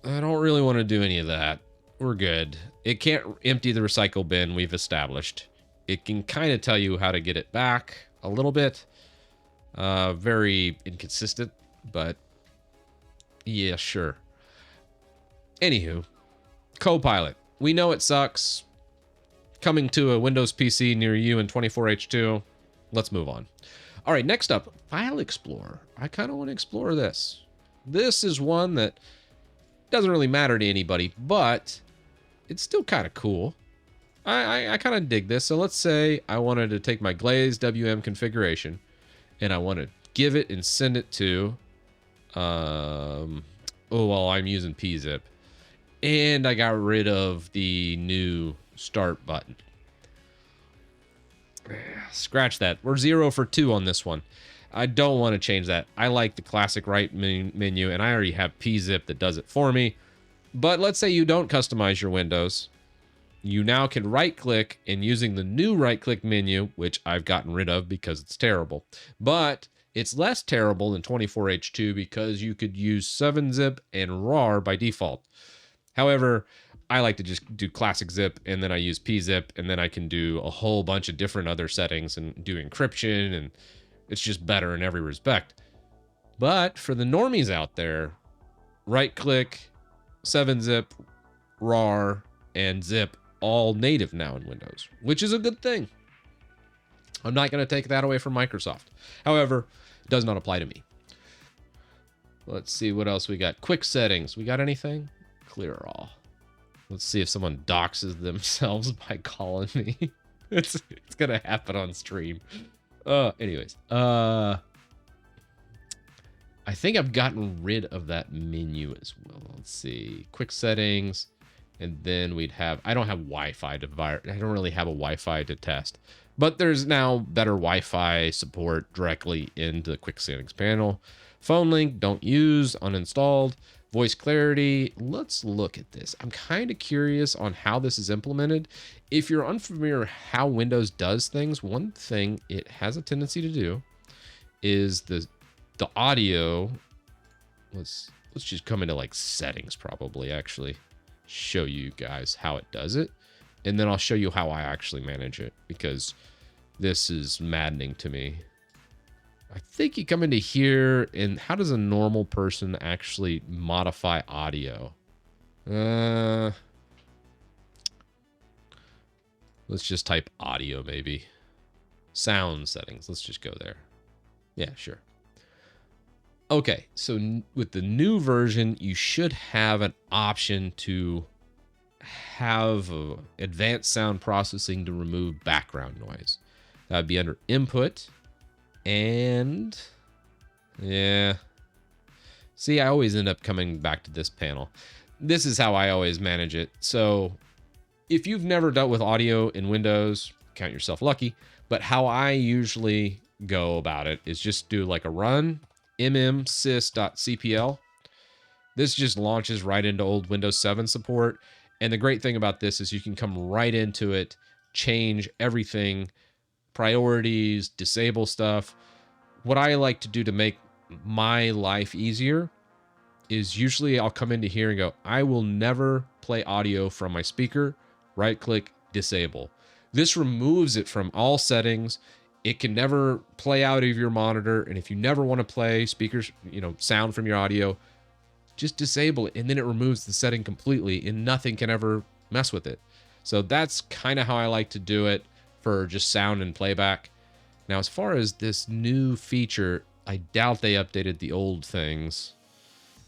I don't really want to do any of that. We're good. It can't empty the recycle bin, we've established. It can kind of tell you how to get it back a little bit. Very inconsistent, but yeah, sure. Anywho, Copilot. We know it sucks. Coming to a Windows PC near you in 24H2. Let's move on. All right, next up, File Explorer. I kind of want to explore this. This is one that doesn't really matter to anybody, but it's still kind of cool. I kind of dig this. So let's say I wanted to take my Glaze WM configuration and I want to give it and send it to, I'm using pzip. And I got rid of the new start button. Scratch that. We're 0 for 2 on this one. I don't want to change that. I like the classic right menu, and I already have pzip that does it for me. But let's say you don't customize your windows. You now can right-click, and using the new right-click menu, which I've gotten rid of because it's terrible, but it's less terrible than 24H2 because you could use 7-zip and RAR by default. However, I like to just do classic zip, and then I use pzip, and then I can do a whole bunch of different other settings and do encryption and It's just better in every respect. But for the normies out there, right click, 7-zip, RAR, and zip all native now in Windows, which is a good thing. I'm not going to take that away from Microsoft. However, it does not apply to me. Let's see what else we got. Quick settings. We got anything? Clear all. Let's see if someone doxes themselves by calling me. It's going to happen on stream. Anyways. I think I've gotten rid of that menu as well. Let's see. Quick settings. And then we'd have... I don't have Wi-Fi to... I don't really have a Wi-Fi to test. But there's now better Wi-Fi support directly into the quick settings panel. Phone link, don't use, uninstalled. Voice clarity, let's look at this. I'm kind of curious on how this is implemented. If you're unfamiliar how Windows does things, one thing it has a tendency to do is the audio. Let's just come into like settings probably, actually show you guys how it does it. And then I'll show you how I actually manage it, because this is maddening to me. I think you come into here, and how does a normal person actually modify audio? Let's just type audio, maybe. Sound settings. Let's just go there. Yeah, sure. Okay, so with the new version, you should have an option to have advanced sound processing to remove background noise. That would be under input. And yeah, see, I always end up coming back to this panel. This is how I always manage it. So if you've never dealt with audio in Windows, count yourself lucky. But how I usually go about it is just do like a run sys.cpl. This just launches right into old Windows 7 support. And the great thing about this is you can come right into it, change everything, priorities, disable stuff. What I like to do to make my life easier is usually I'll come into here and go, I will never play audio from my speaker. Right click, disable. This removes it from all settings. It can never play out of your monitor. And if you never want to play speakers, sound from your audio, just disable it. And then it removes the setting completely and nothing can ever mess with it. So that's kind of how I like to do it for just sound and playback. Now, as far as this new feature, I doubt they updated the old things.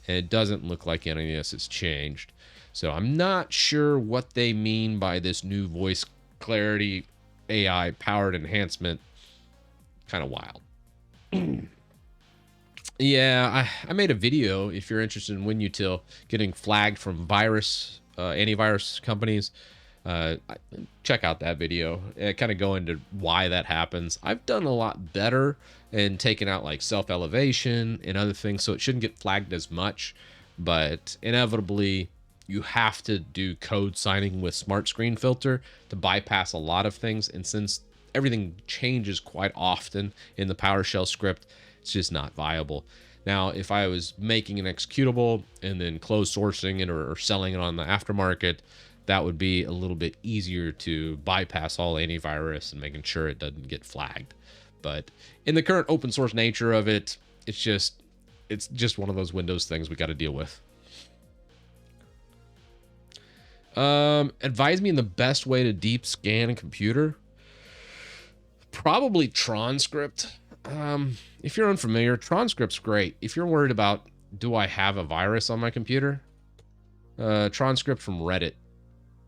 And it doesn't look like any of this has changed. So I'm not sure what they mean by this new voice clarity AI powered enhancement. Kind of wild. Yeah, I made a video, if you're interested in WinUtil getting flagged from antivirus companies. Check out that video. Kind of go into why that happens. I've done a lot better and taken out like self-elevation and other things, so it shouldn't get flagged as much. But inevitably, you have to do code signing with Smart Screen Filter to bypass a lot of things. And since everything changes quite often in the PowerShell script, it's just not viable. Now, if I was making an executable and then closed sourcing it or selling it on the aftermarket, that would be a little bit easier to bypass all antivirus and making sure it doesn't get flagged. But in the current open source nature of it, it's just one of those Windows things we got to deal with. Advise me on the best way to deep scan a computer. Probably Transcript. If you're unfamiliar, Transcript's great. If you're worried about, do I have a virus on my computer? Transcript from Reddit.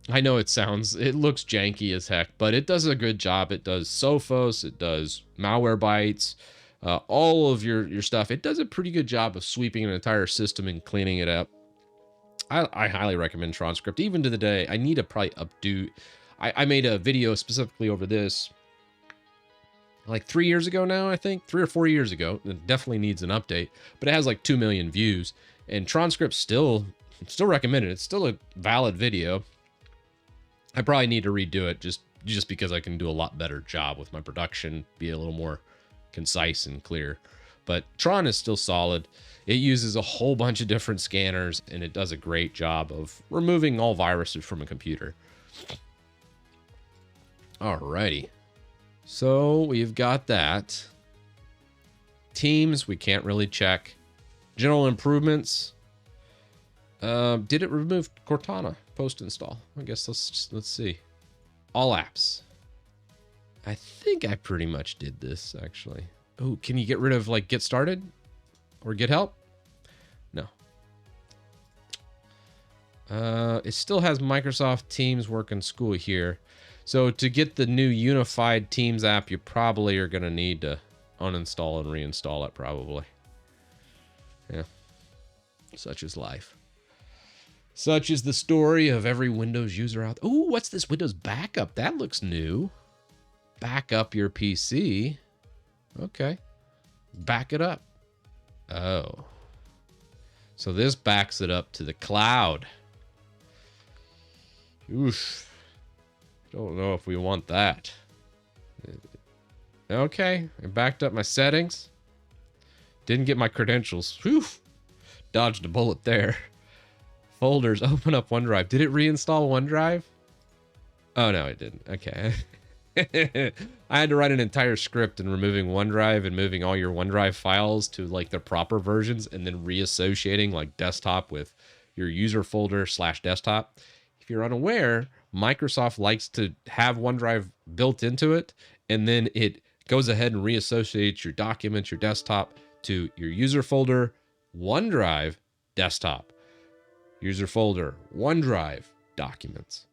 I know it looks janky as heck, but it does a good job. It does Sophos, it does Malwarebytes, all of your stuff. It does a pretty good job of sweeping an entire system and cleaning it up. I highly recommend Transcript. Even to the day, I need to probably updo. I made a video specifically over this like 3 years ago now, I think 3 or 4 years ago. It definitely needs an update, but it has like 2 million views, and Transcript still recommended. It's still a valid video. I probably need to redo it just because I can do a lot better job with my production, be a little more concise and clear. But Tron is still solid. It uses a whole bunch of different scanners, and it does a great job of removing all viruses from a computer. Alrighty. So we've got that. Teams, we can't really check. General improvements. Did it remove Cortana post-install? I guess let's see. All apps. I think I pretty much did this, actually. Oh, can you get rid of, like, Get Started? Or Get Help? No. It still has Microsoft Teams Work in School here. So to get the new unified Teams app, you probably are going to need to uninstall and reinstall it, probably. Yeah. Such is life. Such is the story of every Windows user out there. Ooh, what's this Windows backup? That looks new. Back up your PC. Okay. Back it up. Oh. So this backs it up to the cloud. Oof. Don't know if we want that. Okay. I backed up my settings. Didn't get my credentials. Whew. Dodged a bullet there. Folders. Open up OneDrive. Did it reinstall OneDrive? Oh, no, it didn't. Okay. I had to write an entire script in removing OneDrive and moving all your OneDrive files to like the proper versions and then reassociating like desktop with your user folder / desktop. If you're unaware, Microsoft likes to have OneDrive built into it, and then it goes ahead and reassociates your documents, your desktop, to your user folder, OneDrive, desktop, user folder, OneDrive, documents.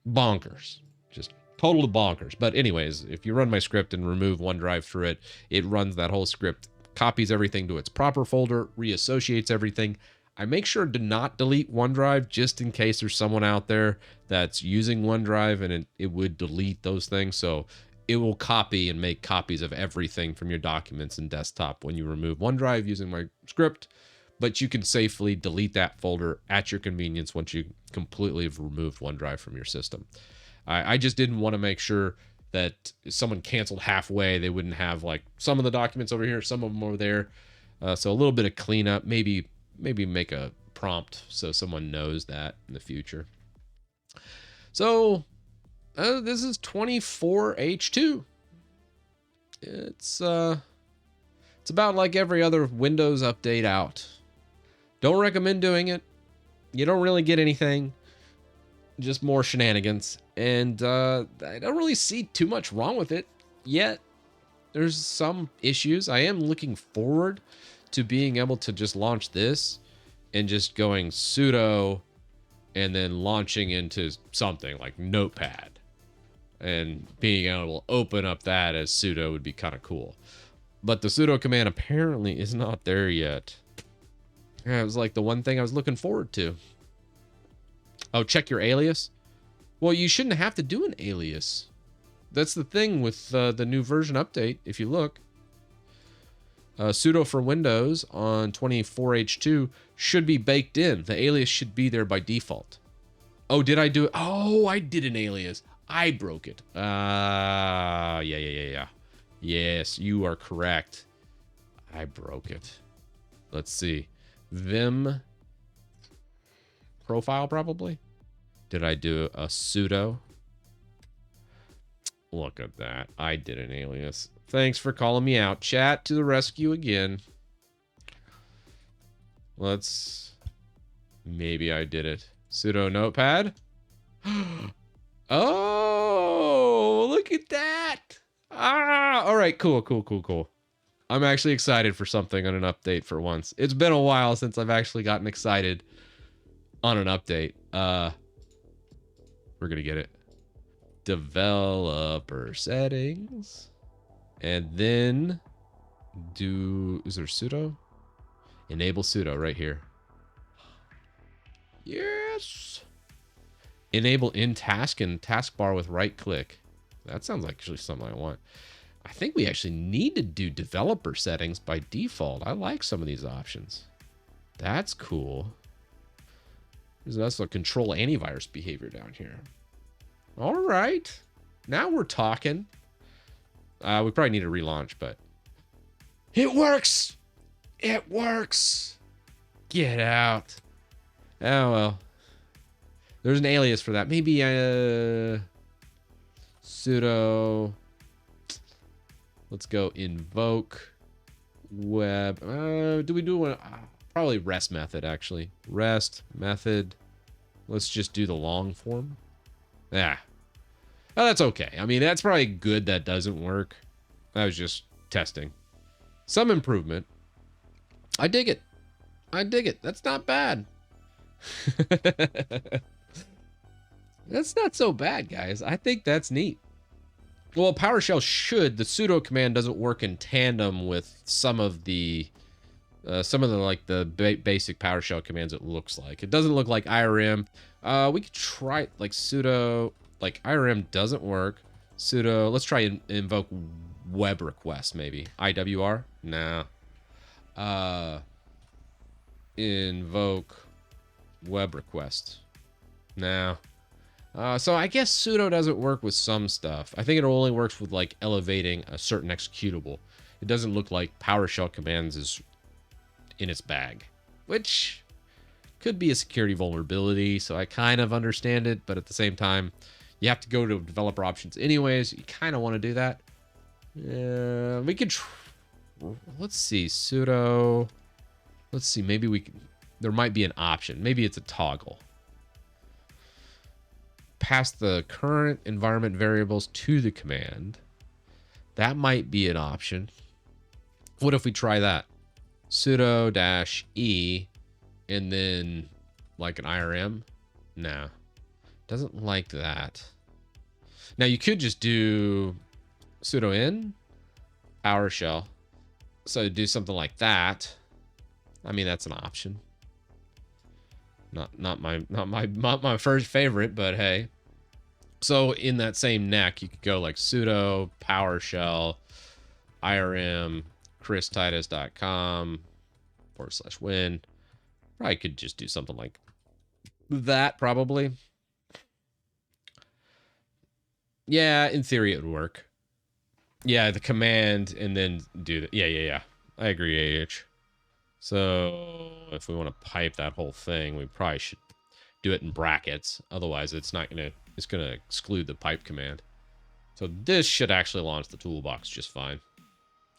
Bonkers. Just total bonkers. But anyways, if you run my script and remove OneDrive through it, it runs that whole script, copies everything to its proper folder, reassociates everything. I make sure to not delete OneDrive just in case there's someone out there that's using OneDrive and it would delete those things. So it will copy and make copies of everything from your documents and desktop when you remove OneDrive using my script. But you can safely delete that folder at your convenience once you completely have removed OneDrive from your system. I just didn't want to make sure that if someone canceled halfway, they wouldn't have like some of the documents over here, some of them over there. So a little bit of cleanup, maybe make a prompt so someone knows that in the future. So this is 24H2. It's about like every other Windows update out. Don't recommend doing it. You don't really get anything. Just more shenanigans. And I don't really see too much wrong with it yet. There's some issues. I am looking forward to being able to just launch this and just going sudo and then launching into something like Notepad. And being able to open up that as sudo would be kind of cool. But the sudo command apparently is not there yet. Yeah, it was like the one thing I was looking forward to. Oh, check your alias. Well, you shouldn't have to do an alias. That's the thing with the new version update. If you look, sudo for Windows on 24H2 should be baked in. The alias should be there by default. Oh, did I do it? Oh, I did an alias. I broke it. Yeah. Yes, you are correct. I broke it. Let's see. Vim profile, probably. Did I do a sudo? Look at that. I did an alias. Thanks for calling me out. Chat to the rescue again. Maybe I did it. Sudo notepad. Oh, look at that. All right, cool. I'm actually excited for something on an update for once. It's been a while since I've actually gotten excited on an update. We're gonna get it. Developer settings. And then is there sudo? Enable sudo right here. Yes. Enable in task and taskbar with right click. That sounds like actually something I want. I think we actually need to do developer settings by default. I like some of these options. That's cool. There's also control antivirus behavior down here. All right. Now we're talking. We probably need to relaunch, but it works. It works. Get out. Oh, well. There's an alias for that. Maybe sudo. Let's go invoke web. Do we do one? Probably rest method, actually. Rest method. Let's just do the long form. Yeah. Oh, that's okay. I mean, that's probably good that doesn't work. I was just testing. Some improvement. I dig it. I dig it. That's not bad. That's not so bad, guys. I think that's neat. Well, PowerShell should. The sudo command doesn't work in tandem with some of the like the basic PowerShell commands. It looks like it doesn't look like IRM. We could try like sudo. Like IRM doesn't work. Sudo. Let's try and invoke web request maybe. IWR. Nah. Invoke web request. Nah. So I guess sudo doesn't work with some stuff. I think it only works with like elevating a certain executable. It doesn't look like PowerShell commands is in its bag, which could be a security vulnerability. So I kind of understand it, but at the same time, you have to go to developer options anyways. You kind of want to do that. We could, let's see, sudo. Let's see, maybe we can, there might be an option. Maybe it's a toggle. Pass the current environment variables to the command. That might be an option. What if we try that? Sudo -e and then like an IRM? No. Doesn't like that. Now you could just do sudo in PowerShell. So do something like that. I mean, that's an option. Not my first favorite, but hey. So in that same neck, you could go like sudo PowerShell IRM christitus.com/win. Probably could just do something like that, probably. Yeah, in theory it would work. Yeah, the command and then do that. Yeah. I agree, AH. So if we want to pipe that whole thing, we probably should do it in brackets. Otherwise, it's gonna exclude the pipe command. So this should actually launch the toolbox just fine.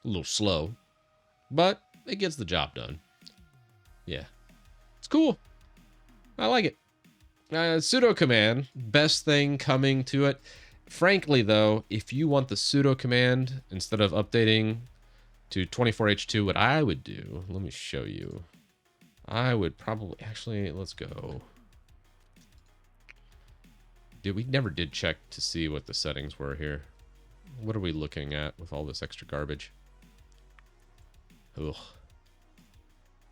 A little slow, but it gets the job done. Yeah, it's cool. I like it. Sudo command, best thing coming to it. Frankly, though, if you want the sudo command instead of updating to 24H2, what I would do, let me show you. I would probably, actually, let's go. We never did check to see what the settings were here. What are we looking at with all this extra garbage? Ugh.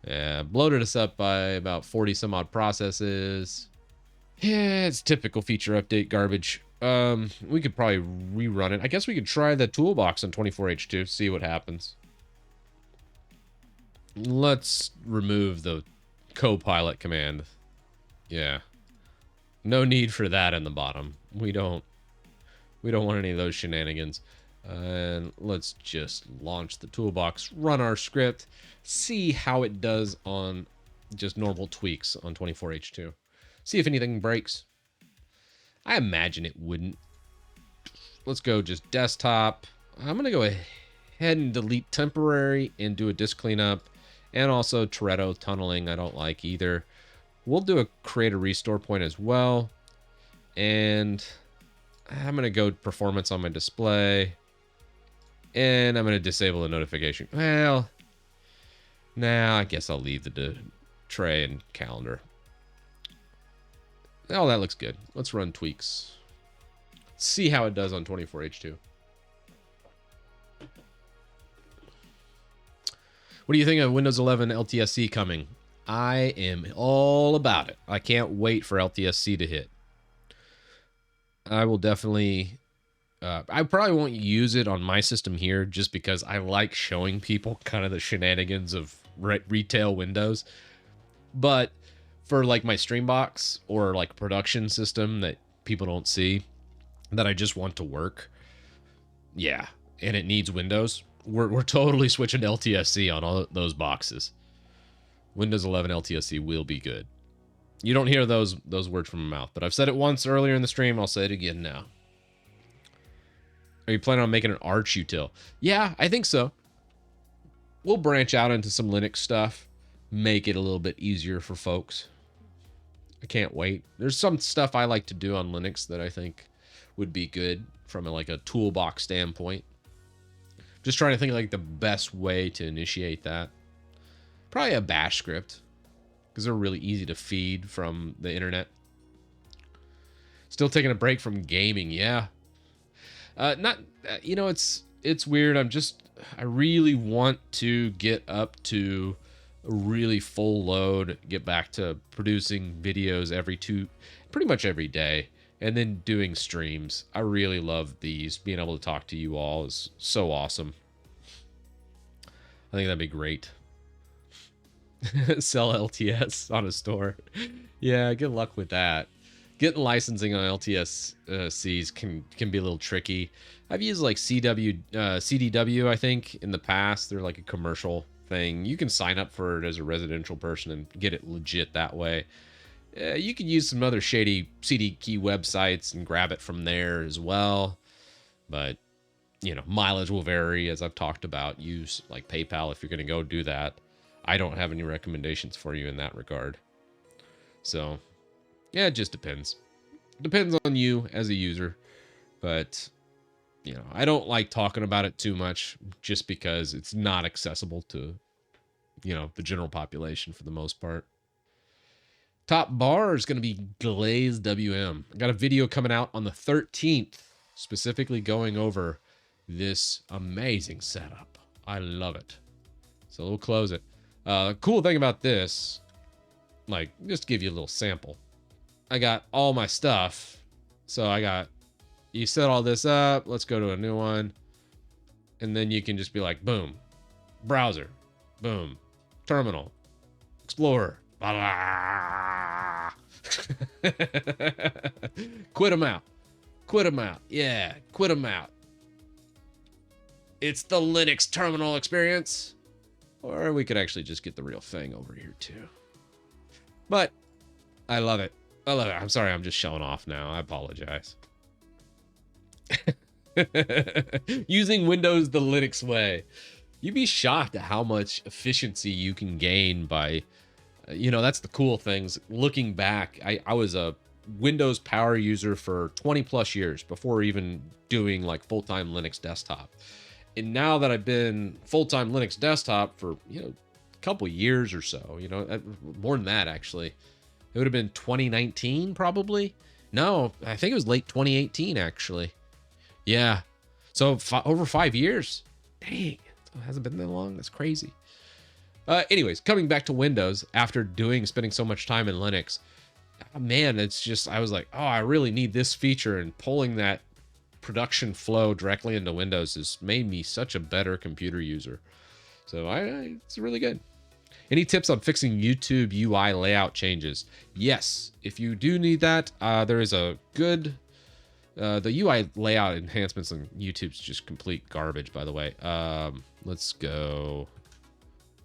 Yeah, bloated us up by about 40 some odd processes. Yeah, it's typical feature update garbage. We could probably rerun it. I guess we could try the toolbox on 24H2, see what happens. Let's remove the Copilot command. Yeah. No need for that in the bottom. We don't want any of those shenanigans. And let's just launch the toolbox, run our script, see how it does on just normal tweaks on 24H2. See if anything breaks. I imagine it wouldn't. Let's go just desktop. I'm going to go ahead and delete temporary and do a disk cleanup. And also Toretto tunneling I don't like either. We'll do a create a restore point as well. And I'm going to go performance on my display. And I'm going to disable the notification. Well, now I guess I'll leave the tray and calendar. Oh, that looks good. Let's run tweaks. See how it does on 24H2. What do you think of Windows 11 LTSC coming? I am all about it. I can't wait for LTSC to hit. I will definitely... I probably won't use it on my system here just because I like showing people kind of the shenanigans of retail Windows. But for like my Streambox or like production system that people don't see, that I just want to work, yeah, and it needs Windows, we're totally switching to LTSC on all those boxes. Windows 11 LTSC will be good. You don't hear those words from my mouth, but I've said it once earlier in the stream. I'll say it again now. Are you planning on making an Arch util? Yeah, I think so. we'll branch out into some Linux stuff, make it a little bit easier for folks. I can't wait. There's some stuff I like to do on Linux that I think would be good from like a toolbox standpoint. Just trying to think of like the best way to initiate that. Probably a bash script, because they're really easy to feed from the internet. Still taking a break from gaming, yeah. It's weird. I really want to get up to a really full load, get back to producing videos pretty much every day, and then doing streams. I really love these. Being able to talk to you all is so awesome. I think that'd be great. Sell LTS on a store. Yeah, good luck with that. Getting licensing on LTSCs can be a little tricky. I've used like CDW, I think, in the past. They're like a commercial thing. You can sign up for it as a residential person and get it legit that way. You could use some other shady CD key websites and grab it from there as well. But, mileage will vary, as I've talked about. Use like PayPal if you're going to go do that. I don't have any recommendations for you in that regard. So, yeah, it just depends. Depends on you as a user. But, I don't like talking about it too much just because it's not accessible to, the general population for the most part. Top bar is going to be Glaze WM. I got a video coming out on the 13th, specifically going over this amazing setup. I love it. So we'll close it. Cool thing about this, like, just to give you a little sample. I got all my stuff. So you set all this up. Let's go to a new one. And then you can just be like, boom, browser, boom, terminal, explorer, blah, blah. Quit them out. Yeah, quit them out. It's the Linux terminal experience. Or we could actually just get the real thing over here too. But I love it. I'm sorry, I'm just showing off now. I apologize. Using Windows the Linux way. You'd be shocked at how much efficiency you can gain by, that's the cool things. Looking back, I was a Windows power user for 20 plus years before even doing like full-time Linux desktop. And now that I've been full-time Linux desktop for, a couple years or so, more than that, actually. It would have been 2019, probably. No, I think it was late 2018, actually. Yeah. So over 5 years. Dang, it hasn't been that long. That's crazy. Anyways, coming back to Windows after spending so much time in Linux, man, I was like, oh, I really need this feature, and pulling that production flow directly into Windows has made me such a better computer user. So it's really good. Any tips on fixing YouTube UI layout changes? Yes, if you do need that, there is a good... the UI layout enhancements on YouTube's just complete garbage, by the way. Let's go...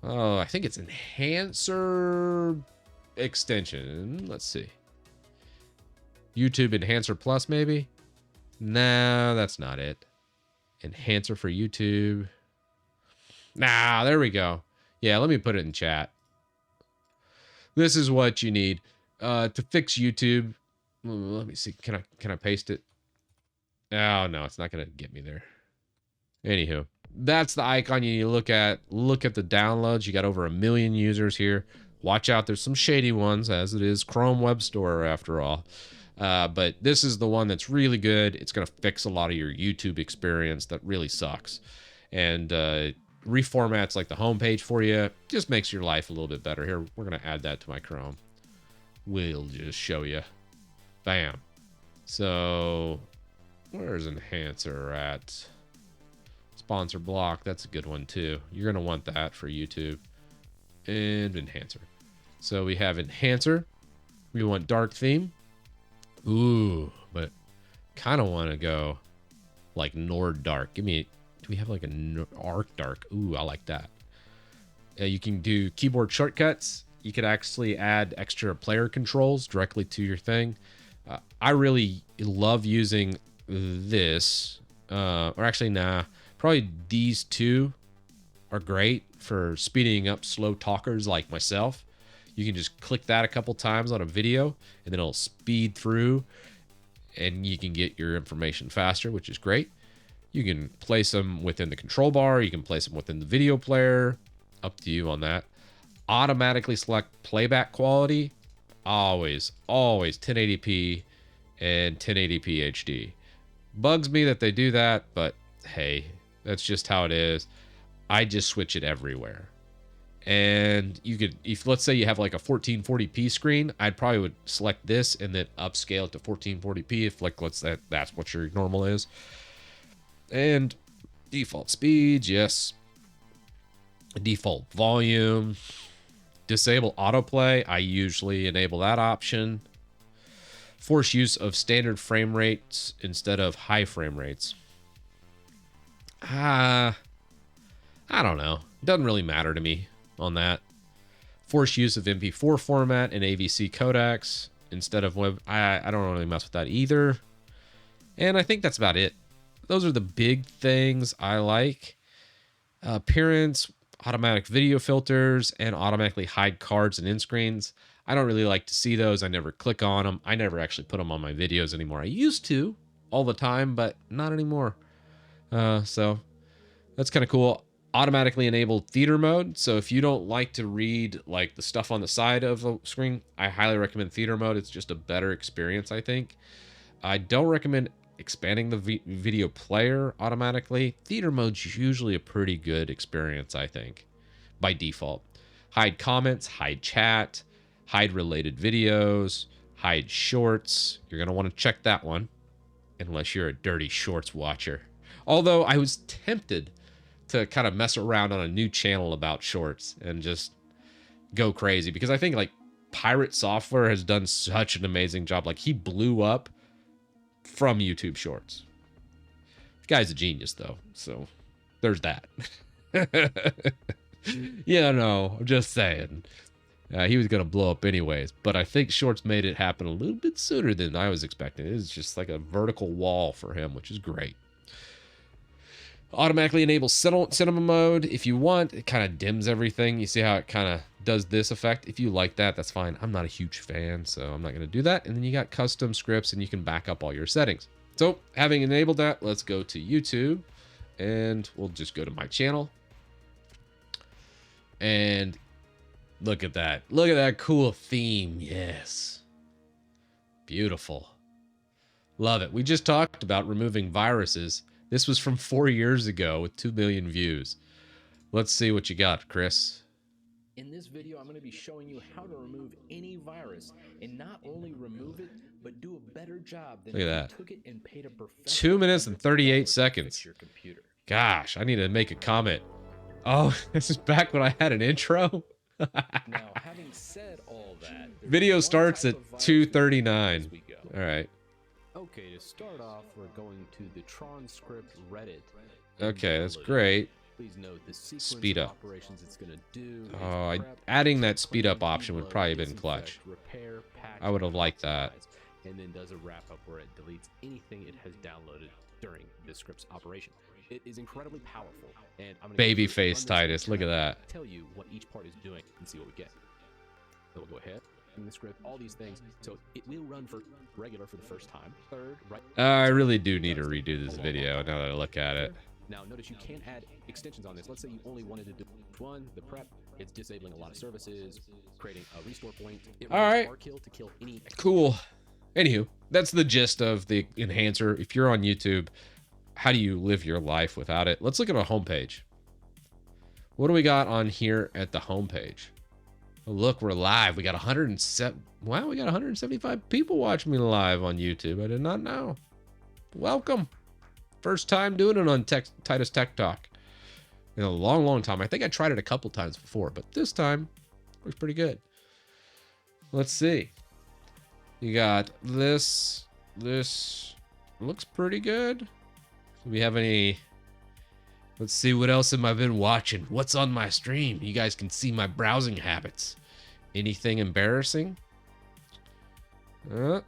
Oh, I think it's Enhancer extension. Let's see. YouTube Enhancer Plus, maybe? No, that's not it. Enhancer for YouTube. Nah, there we go. Yeah, let me put it in chat. This is what you need to fix YouTube. Let me see. Can I paste it? Oh no, it's not gonna get me there. Anywho, that's the icon you need to look at. Look at the downloads. You got over 1 million users here. Watch out, there's some shady ones, as it is Chrome Web Store after all. But this is the one that's really good. It's gonna fix a lot of your YouTube experience that really sucks, and reformats like the homepage for you. Just makes your life a little bit better. Here, we're gonna add that to my Chrome. We'll just show you. Bam. So where's Enhancer at? Sponsor block, that's a good one too. You're gonna want that for YouTube. And Enhancer. So we have Enhancer. We want dark theme. Ooh, but kind of want to go like Nord dark. Do we have like a arc dark? Ooh, I like that. You can do keyboard shortcuts. You could actually add extra player controls directly to your thing. I really love using this. Or actually, nah. Probably these two are great for speeding up slow talkers like myself. You can just click that a couple times on a video and then it'll speed through and you can get your information faster, which is great. You can place them within the control bar. You can place them within the video player. Up to you on that. Automatically select playback quality. Always 1080p and 1080p HD. Bugs me that they do that, but hey, that's just how it is. I just switch it everywhere. And you could, if let's say you have like a 1440p screen, I'd probably would select this and then upscale it to 1440p if like that's what your normal is. And default speeds, yes. Default volume. Disable autoplay. I usually enable that option. Force use of standard frame rates instead of high frame rates. I don't know. It doesn't really matter to me on that. Force use of MP4 format and AVC codecs instead of web. I don't really mess with that either. And I think that's about it. Those are the big things I like. Appearance, automatic video filters, and automatically hide cards and end screens. I don't really like to see those. I never click on them. I never actually put them on my videos anymore. I used to all the time, but not anymore. So that's kind of cool. Automatically enabled theater mode. So if you don't like to read like the stuff on the side of the screen, I highly recommend theater mode. It's just a better experience, I think. I don't recommend expanding the video player automatically. Theater mode's usually a pretty good experience, I think, by default. Hide comments, hide chat, hide related videos, hide shorts. You're going to want to check that one, unless you're a dirty shorts watcher. Although I was tempted to kind of mess around on a new channel about shorts and just go crazy, because I think like Pirate Software has done such an amazing job. Like he blew up from YouTube Shorts. The guy's a genius though, so there's that. Yeah, no, I'm just saying. He was gonna blow up anyways, but I think Shorts made it happen a little bit sooner than I was expecting. It was just like a vertical wall for him, which is great. Automatically enable cinema mode if you want. It kind of dims everything. You see how it kind of does this effect? If you like that, that's fine. I'm not a huge fan, so I'm not going to do that. And then you got custom scripts and you can back up all your settings. So having enabled that, let's go to YouTube and we'll just go to my channel. And look at that. Look at that cool theme. Yes. Beautiful. Love it. We just talked about removing viruses. This was from 4 years ago with 2 million views. Let's see what you got, Chris. In this video, I'm going to be showing you how to remove any virus, and not only remove it, but do a better job than Look at that. If you took it and paid a professional 2 minutes and 38 to seconds. fix your computer. Gosh, I need to make a comment. Oh, this is back when I had an intro. Now, having said all that, there's Video one starts type at of virus 2:39. as we go. All right. Okay, to start off, we're going to the Tron script Reddit. Okay, that's Download it. great. Please note the sequence Speed of up. operations it's going to do. Oh, is prep, adding that speed up clean, option would deload, probably have been disinfect, clutch. repair, patch, I would have and liked that. optimize, and then does a wrap up where it deletes anything it has downloaded during the script's operation. It is incredibly powerful, and I'm going to Babyface Titus, look at that. Tell you what each part is doing and see what we get. So we'll go ahead in the script, all these things. So it will run for regular for the first time. Third, right. I really do need to redo this video now that I look at it. Now notice you can't add extensions on this. Let's say you only wanted to do one, the prep. It's disabling a lot of services, creating a restore point. It All right. kill to kill any. Cool. Anywho, that's the gist of the enhancer. If you're on YouTube, how do you live your life without it? Let's look at our homepage. What do we got on here at the homepage? Oh, look, we're live. We got 107. Wow, we got 175 people watching me live on YouTube. I did not know. Welcome. First time doing it on Titus Tech Talk in a long, long time. I think I tried it a couple times before, but this time looks pretty good. Let's see. You got this. This looks pretty good. Do we have any? Let's see, what else have I been watching? What's on my stream? You guys can see my browsing habits. Anything embarrassing? Oh,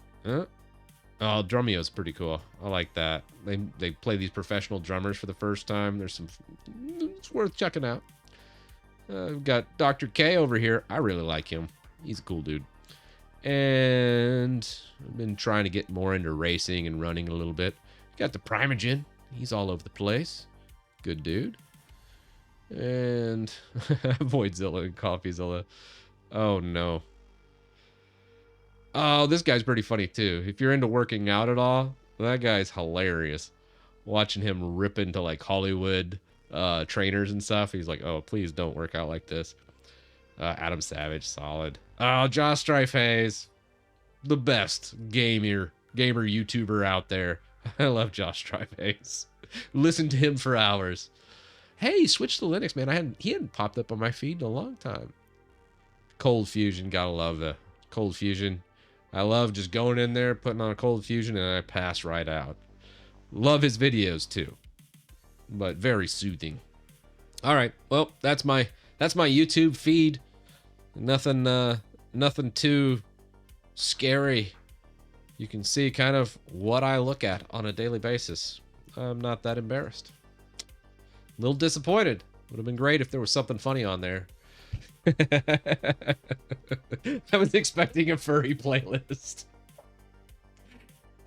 Drummeo's pretty cool. I like that. They play these professional drummers for the first time. There's some, it's worth checking out. We've got Dr. K over here. I really like him. He's a cool dude. And I've been trying to get more into racing and running a little bit. Got the Primogen. He's all over the place. Good dude. And Voidzilla and Coffeezilla. Oh, no. Oh, this guy's pretty funny, too. If you're into working out at all, that guy's hilarious. Watching him rip into, like, Hollywood trainers and stuff. He's like, oh, please don't work out like this. Adam Savage, solid. Oh, Josh Strife, the best gamer YouTuber out there. I love Josh Strife. Listen to him for hours. Hey, switch to Linux, man. He hadn't popped up on my feed in a long time. Cold Fusion, gotta love the Cold Fusion. I love just going in there, putting on a Cold Fusion, and I pass right out. Love his videos too, but very soothing. All right, well, that's my YouTube feed. Nothing too scary. You can see kind of what I look at on a daily basis. I'm not that embarrassed. A little disappointed. Would have been great if there was something funny on there. I was expecting a furry playlist.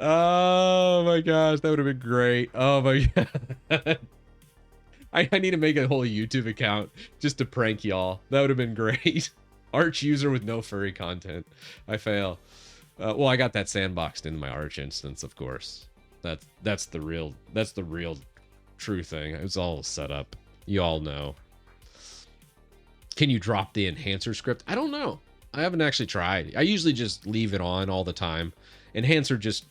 Oh my gosh, that would have been great. Oh my god. I need to make a whole YouTube account just to prank y'all. That would have been great. Arch user with no furry content. I fail. Well, I got that sandboxed into my Arch instance, of course. That's the real true thing. It's all set up. You all know. Can you drop the enhancer script? I don't know. I haven't actually tried. I usually just leave it on all the time. Enhancer just,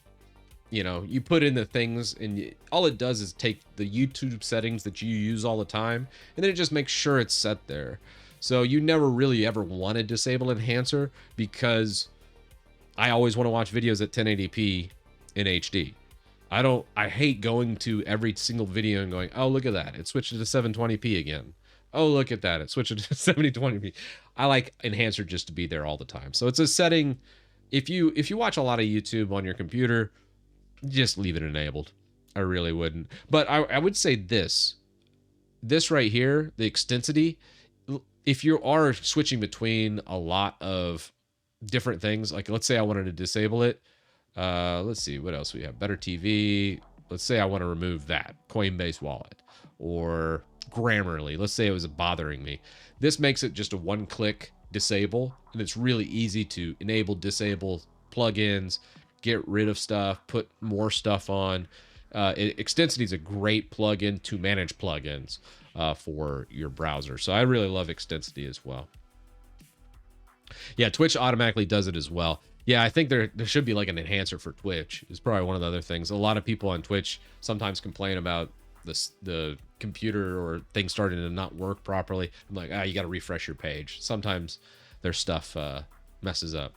you know, you put in the things and all it does is take the YouTube settings that you use all the time, and then it just makes sure it's set there. So you never really ever want to disable enhancer because I always want to watch videos at 1080p in HD. I hate going to every single video and going, oh, look at that. It switched to 720p again. Oh, look at that. It switched to 7020p. I like enhancer just to be there all the time. So it's a setting. If you watch a lot of YouTube on your computer, just leave it enabled. I really wouldn't. But I would say this right here, the extensity, if you are switching between a lot of different things, like let's say I wanted to disable it. Let's see what else we have. Better TV. Let's say I want to remove that Coinbase wallet or Grammarly. Let's say it was bothering me. This makes it just a one-click disable, and it's really easy to enable, disable plugins, get rid of stuff, put more stuff on. Extensity is a great plugin to manage plugins for your browser. So I really love Extensity as well. Yeah, Twitch automatically does it as well. Yeah, I think there should be like an enhancer for Twitch. Is probably one of the other things. A lot of people on Twitch sometimes complain about the computer or things starting to not work properly. I'm like, you got to refresh your page. Sometimes their stuff messes up.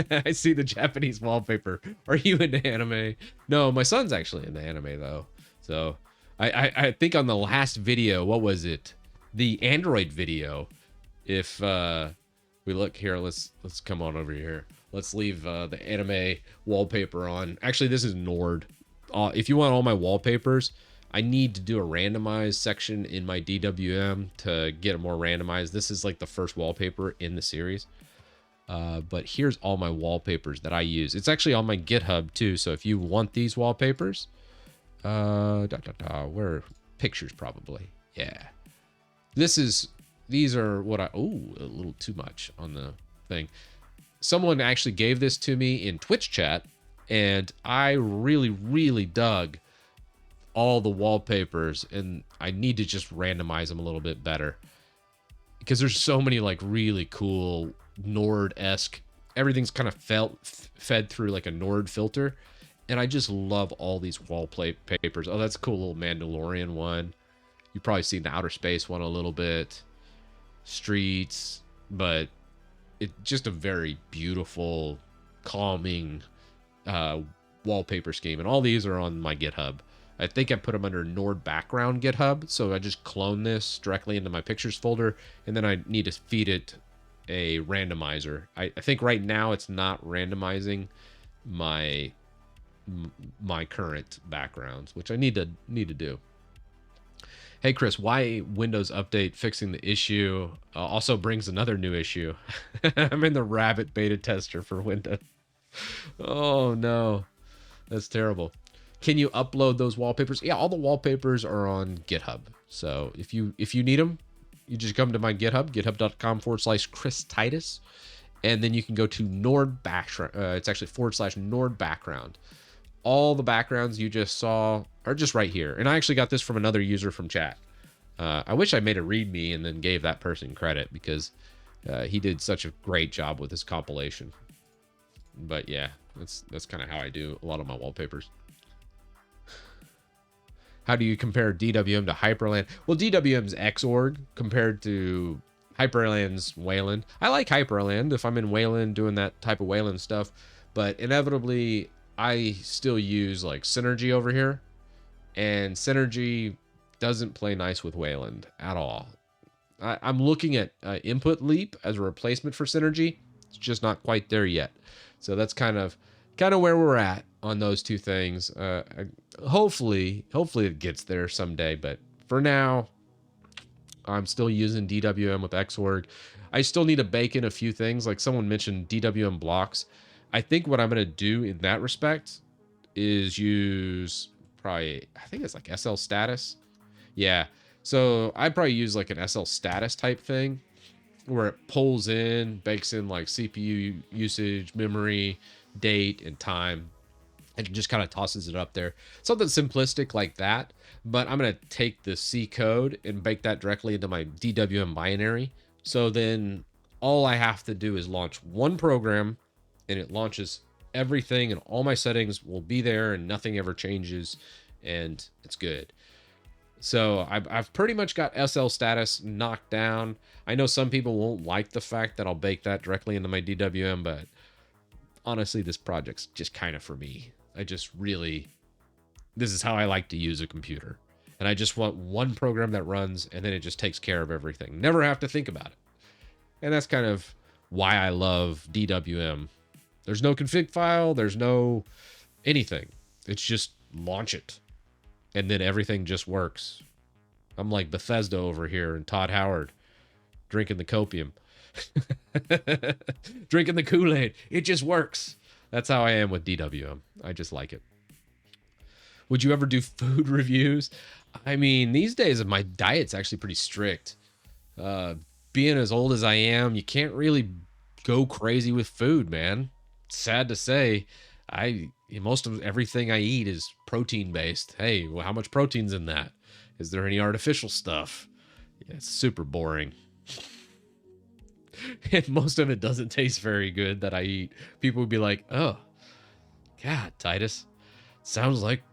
I see the Japanese wallpaper. Are you into anime? No, my son's actually into anime though. So I think on the last video, what was it? The Android video. If we look here, let's come on over here. Let's leave the anime wallpaper on. Actually, this is Nord. If you want all my wallpapers, I need to do a randomized section in my DWM to get it more randomized. This is like the first wallpaper in the series. But here's all my wallpapers that I use. It's actually on my GitHub too. So if you want these wallpapers, where pictures probably. Yeah. These are what a little too much on the thing. Someone actually gave this to me in Twitch chat, and I really dug all the wallpapers, and I need to just randomize them a little bit better because there's so many like really cool Nord-esque. Everything's kind of fed through like a Nord filter, and I just love all these wallpapers. Oh, that's a cool little Mandalorian one. You've probably seen the outer space one a little bit. Streets, but it's just a very beautiful, calming wallpaper scheme, and all these are on my GitHub. I think I put them under Nord background GitHub, so I just clone this directly into my pictures folder, and then I need to feed it a randomizer. I think right now it's not randomizing my current backgrounds, which I need to do. Hey, Chris, why Windows Update fixing the issue also brings another new issue? I'm in the Rabbit beta tester for Windows. Oh, no. That's terrible. Can you upload those wallpapers? Yeah, all the wallpapers are on GitHub. So if you need them, you just come to my GitHub, github.com/Chris Titus. And then you can go to Nord background. It's actually /Nord background. All the backgrounds you just saw are just right here. And I actually got this from another user from chat. I wish I made a README and then gave that person credit because he did such a great job with this compilation. But yeah, that's kind of how I do a lot of my wallpapers. How do you compare DWM to Hyperland? Well, DWM's Xorg compared to Hyperland's Wayland. I like Hyperland if I'm in Wayland doing that type of Wayland stuff, but inevitably I still use like Synergy over here, and Synergy doesn't play nice with Wayland at all. I'm looking at Input Leap as a replacement for Synergy. It's just not quite there yet. So that's kind of where we're at on those two things. Hopefully it gets there someday, but for now, I'm still using DWM with Xorg. I still need to bake in a few things. Like someone mentioned DWM blocks. I think what I'm going to do in that respect is use probably, I think it's like SL status. Yeah. So I'd probably use like an SL status type thing where it pulls in, bakes in like CPU usage, memory, date, and time. And it just kind of tosses it up there. Something simplistic like that. But I'm going to take the C code and bake that directly into my DWM binary. So then all I have to do is launch one program and it launches everything and all my settings will be there and nothing ever changes and it's good. So I've pretty much got SL status knocked down. I know some people won't like the fact that I'll bake that directly into my DWM, but honestly, this project's just kind of for me. This is how I like to use a computer. And I just want one program that runs and then it just takes care of everything. Never have to think about it. And that's kind of why I love DWM. There's no config file. There's no anything. It's just launch it. And then everything just works. I'm like Bethesda over here and Todd Howard drinking the copium. Drinking the Kool-Aid. It just works. That's how I am with DWM. I just like it. Would you ever do food reviews? I mean, these days my diet's actually pretty strict. Being as old as I am, you can't really go crazy with food, man. It's sad to say. Most of everything I eat is protein based. Hey, well, how much protein's in that? Is there any artificial stuff? Yeah, it's super boring. And most of it doesn't taste very good that I eat. People would be like, oh, God, Titus, sounds like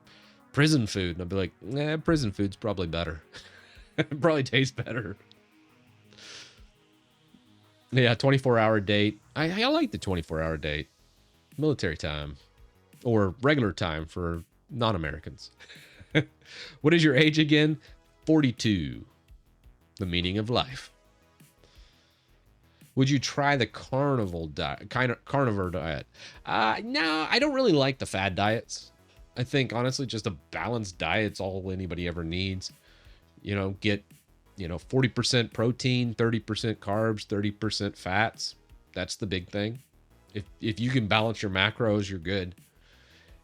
prison food. And I'd be like, nah, prison food's probably better. It probably tastes better. Yeah, 24-hour date. I like the 24-hour date. Military time. Or regular time for non-Americans. What is your age again? 42. The meaning of life. Would you try the carnivore diet? No, I don't really like the fad diets. I think honestly, just a balanced diet's all anybody ever needs. Get 40% protein, 30% carbs, 30% fats. That's the big thing. If you can balance your macros, you're good.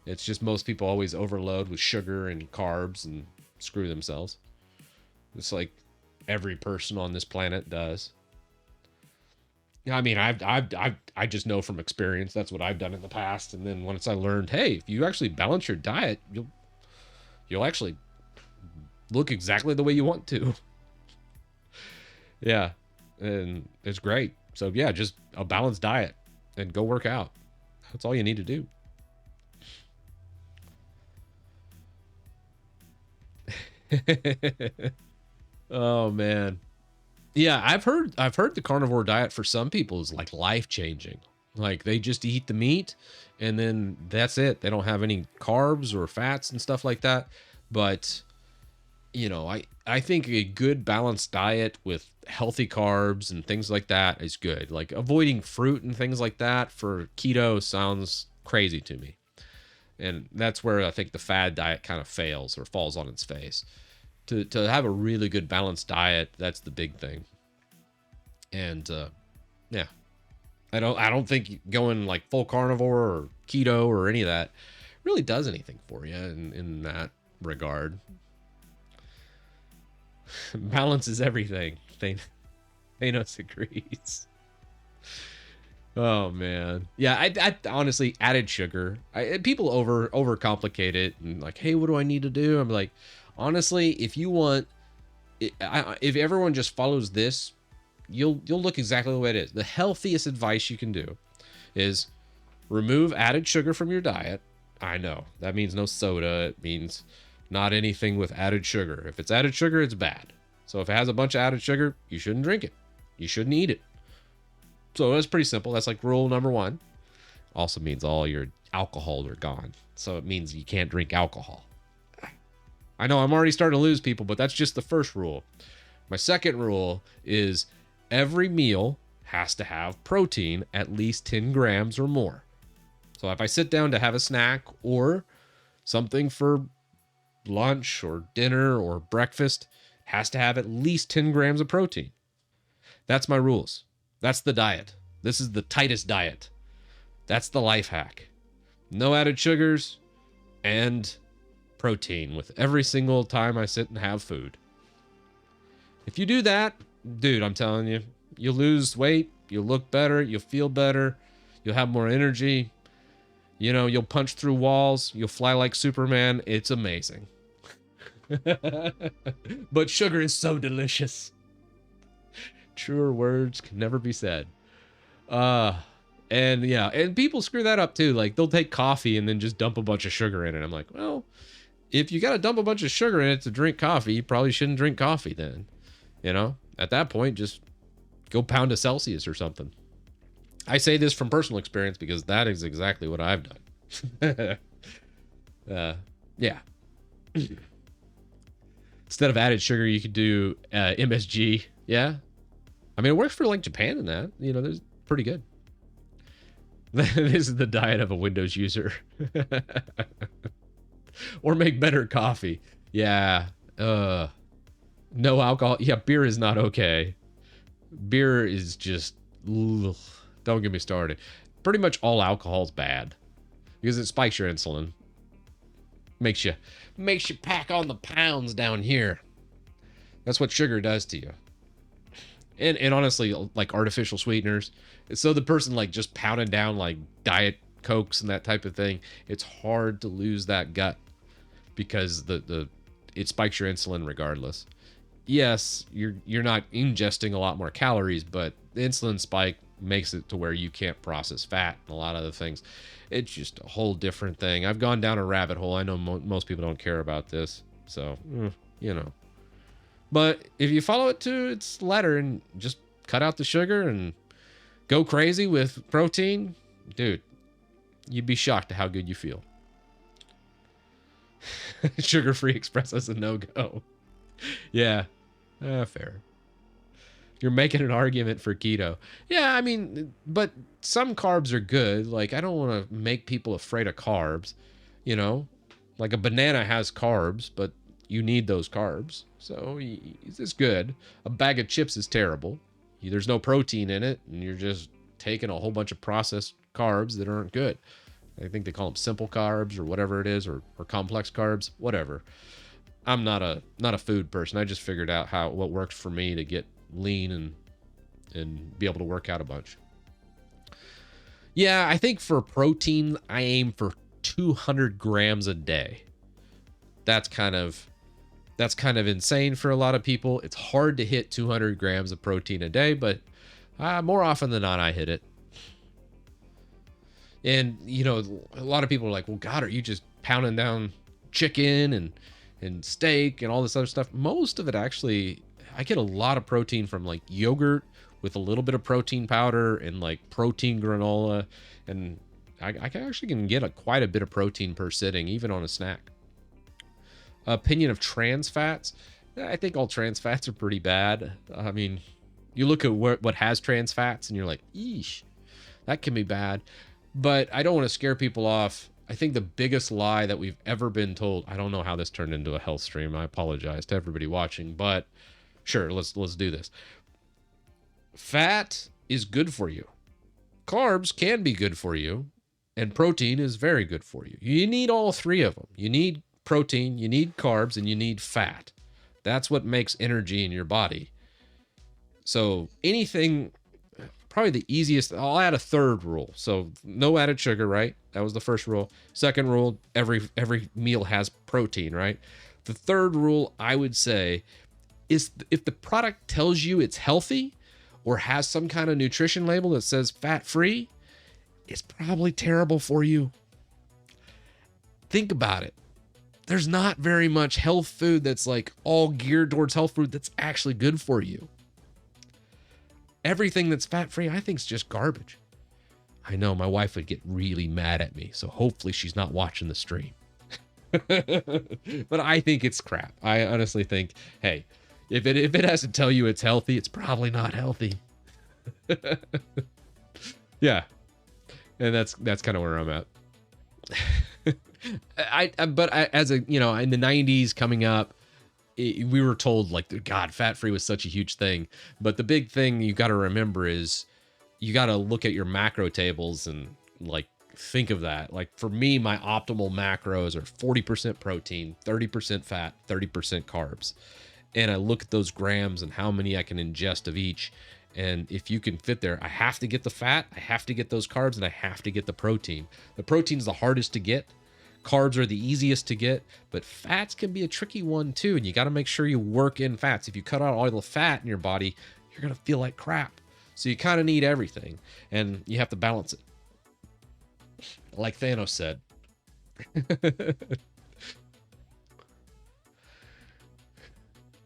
It's just most people always overload with sugar and carbs and screw themselves. It's like every person on this planet does. I mean, I just know from experience that's what I've done in the past. And then once I learned, hey, if you actually balance your diet, you'll actually look exactly the way you want to. Yeah, and it's great. So yeah, just a balanced diet and go work out. That's all you need to do. Oh man. Yeah, I've heard the carnivore diet for some people is like life-changing. Like they just eat the meat and then that's it. They don't have any carbs or fats and stuff like that. But I think a good balanced diet with healthy carbs and things like that is good. Like avoiding fruit and things like that for keto sounds crazy to me. And that's where I think the fad diet kind of fails or falls on its face. To have a really good balanced diet, that's the big thing. And yeah, I don't think going like full carnivore or keto or any of that really does anything for you in that regard. Balance is everything. Thanos agrees. Oh man, yeah. I honestly added sugar. People overcomplicate it and like, hey, what do I need to do? I'm like, honestly, if you want, if everyone just follows this, you'll look exactly the way it is. The healthiest advice you can do is remove added sugar from your diet. I know that means no soda. It means not anything with added sugar. If it's added sugar, it's bad. So if it has a bunch of added sugar, you shouldn't drink it. You shouldn't eat it. So that's pretty simple. That's like rule number 1. Also means all your alcohols are gone. So it means you can't drink alcohol. I know I'm already starting to lose people, but that's just the first rule. My second rule is every meal has to have protein, at least 10 grams or more. So if I sit down to have a snack or something for lunch or dinner or breakfast, it has to have at least 10 grams of protein. That's my rules. That's the diet. This is the tightest diet. That's the life hack. No added sugars and protein with every single time I sit and have food. If you do that, dude, I'm telling you, you'll lose weight, you'll look better, you'll feel better, you'll have more energy, you know, you'll punch through walls, you'll fly like Superman. It's amazing. But sugar is so delicious. Truer words can never be said. And yeah, and people screw that up too. Like they'll take coffee and then just dump a bunch of sugar in it. I'm like, well, if you got to dump a bunch of sugar in it to drink coffee, you probably shouldn't drink coffee then. You know, at that point, just go pound a Celsius or something. I say this from personal experience because that is exactly what I've done. Yeah. Instead of added sugar, you could do MSG. Yeah. I mean, it works for like Japan and that. You know, there's pretty good. This is the diet of a Windows user. Or make better coffee. Yeah. No alcohol. Yeah, beer is not okay. Beer is just... Ugh, don't get me started. Pretty much all alcohol is bad. Because it spikes your insulin. Makes you pack on the pounds down here. That's what sugar does to you. And honestly, like artificial sweeteners. So the person like just pounding down like Diet Cokes and that type of thing, it's hard to lose that gut because it spikes your insulin regardless. Yes, you're not ingesting a lot more calories, but the insulin spike makes it to where you can't process fat and a lot of other things. It's just a whole different thing. I've gone down a rabbit hole. I know most people don't care about this, so you know. But if you follow it to its letter and just cut out the sugar and go crazy with protein, dude, you'd be shocked at how good you feel. Sugar-free express as a no-go. Yeah, fair. You're making an argument for keto. Yeah, I mean, but some carbs are good. Like, I don't want to make people afraid of carbs, you know? Like a banana has carbs, but you need those carbs. So it's good. A bag of chips is terrible. There's no protein in it, and you're just taking a whole bunch of processed carbs that aren't good. I think they call them simple carbs or whatever it is, or complex carbs, whatever. I'm not a food person. I just figured out what works for me to get lean and be able to work out a bunch. Yeah, I think for protein, I aim for 200 grams a day. That's kind of insane for a lot of people. It's hard to hit 200 grams of protein a day, but more often than not, I hit it. And, you know, a lot of people are like, well, God, are you just pounding down chicken and steak and all this other stuff? Most of it actually, I get a lot of protein from like yogurt with a little bit of protein powder and like protein granola. And I actually can get quite a bit of protein per sitting, even on a snack. Opinion of trans fats. I think all trans fats are pretty bad. I mean, you look at what has trans fats and you're like, eesh, that can be bad. But I don't want to scare people off. I think the biggest lie that we've ever been told, I don't know how this turned into a health stream. I apologize to everybody watching, but sure, let's do this. Fat is good for you. Carbs can be good for you, and protein is very good for you. You need all three of them. You need protein, you need carbs, and you need fat. That's what makes energy in your body. So anything, probably the easiest, I'll add a third rule. So no added sugar, right? That was the first rule. Second rule, every meal has protein, right? The third rule, I would say, is if the product tells you it's healthy or has some kind of nutrition label that says fat-free, it's probably terrible for you. Think about it. There's not very much health food that's like all geared towards health food that's actually good for you. Everything that's fat-free, I think, is just garbage. I know my wife would get really mad at me, so hopefully she's not watching the stream. But I think it's crap. I honestly think, hey, if it has to tell you it's healthy, it's probably not healthy. Yeah. And that's kind of where I'm at. As a, you know, in the 90s coming up, we were told like, God, fat free was such a huge thing. But the big thing you got to remember is you got to look at your macro tables and like think of that. Like for me, my optimal macros are 40% protein, 30% fat, 30% carbs. And I look at those grams and how many I can ingest of each. And if you can fit there, I have to get the fat, I have to get those carbs, and I have to get the protein. The protein's the hardest to get. Carbs are the easiest to get, but fats can be a tricky one too. And you got to make sure you work in fats. If you cut out all the fat in your body, you're going to feel like crap. So you kind of need everything, and you have to balance it. Like Thanos said.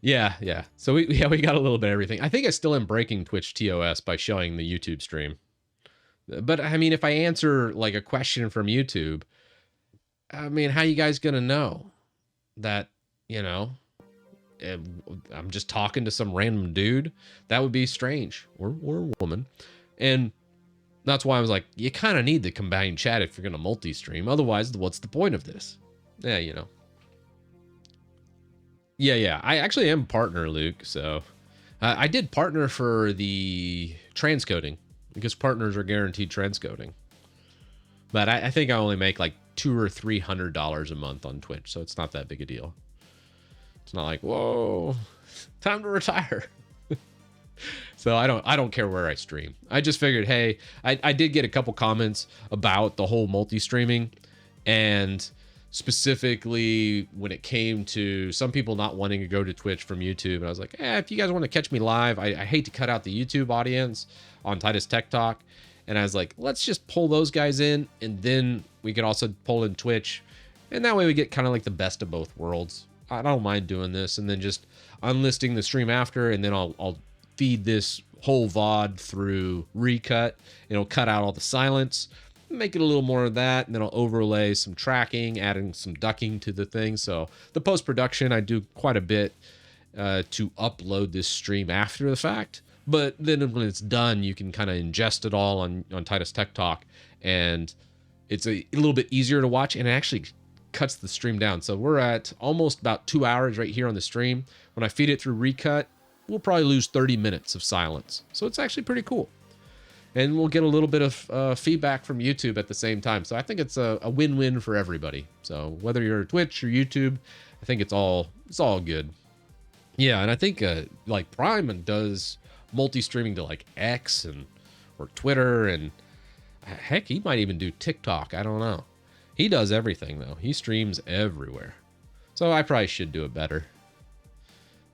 Yeah. So we got a little bit of everything. I think I still am breaking Twitch TOS by showing the YouTube stream. But I mean, if I answer like a question from YouTube, I mean, how you guys gonna know that, you know, I'm just talking to some random dude? That would be strange, or a woman. And that's why I was like, you kind of need the combined chat if you're gonna multi-stream. Otherwise, what's the point of this? Yeah, you know. Yeah. I actually am partner, Luke. So I did partner for the transcoding because partners are guaranteed transcoding. But I think I only make like $200 or $300 a month on Twitch, so it's not that big a deal. It's not like, whoa, time to retire. So I don't care where I stream. I just figured, hey, I did get a couple comments about the whole multi-streaming, and specifically when it came to some people not wanting to go to Twitch from YouTube. And I was like, if you guys want to catch me live, I hate to cut out the YouTube audience on Titus Tech Talk. And I was like, let's just pull those guys in, and then we could also pull in Twitch. And that way we get kind of like the best of both worlds. I don't mind doing this, and then just unlisting the stream after, and then I'll feed this whole VOD through Recut. It'll cut out all the silence, make it a little more of that, and then I'll overlay some tracking, adding some ducking to the thing. So the post-production, I do quite a bit to upload this stream after the fact. But then when it's done, you can kind of ingest it all on Titus Tech Talk, and it's a little bit easier to watch, and it actually cuts the stream down. So we're at almost about 2 hours right here on the stream. When I feed it through Recut, we'll probably lose 30 minutes of silence. So it's actually pretty cool. And we'll get a little bit of feedback from YouTube at the same time. So I think it's a win-win for everybody. So whether you're Twitch or YouTube, I think it's all good. Yeah, and I think like Prime does multi-streaming to like X or Twitter, and heck, he might even do TikTok. I don't know. He does everything though. He streams everywhere. So I probably should do it better.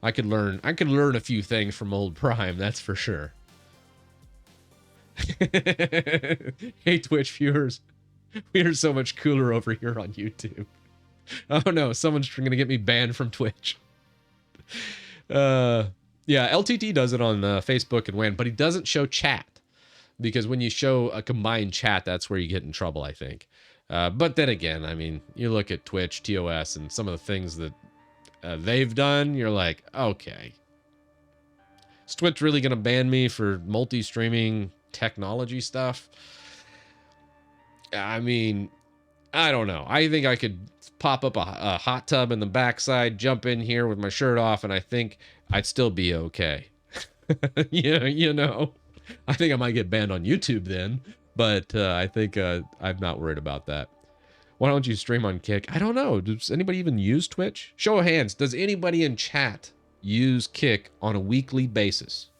I could learn a few things from old Prime, that's for sure. Hey Twitch viewers, we are so much cooler over here on YouTube. Oh no, someone's gonna get me banned from Twitch. Yeah, LTT does it on Facebook and WAN, but he doesn't show chat, because when you show a combined chat, that's where you get in trouble, I think. But then again, I mean, you look at Twitch, TOS, and some of the things that they've done, you're like, okay, is Twitch really going to ban me for multi-streaming technology stuff? I mean, I don't know. I think I could pop up a hot tub in the backside, jump in here with my shirt off, and I think I'd still be okay. You know, I think I might get banned on YouTube then, but I think I'm not worried about that. Why don't you stream on Kick? I don't know. Does anybody even use Twitch? Show of hands. Does anybody in chat use Kick on a weekly basis?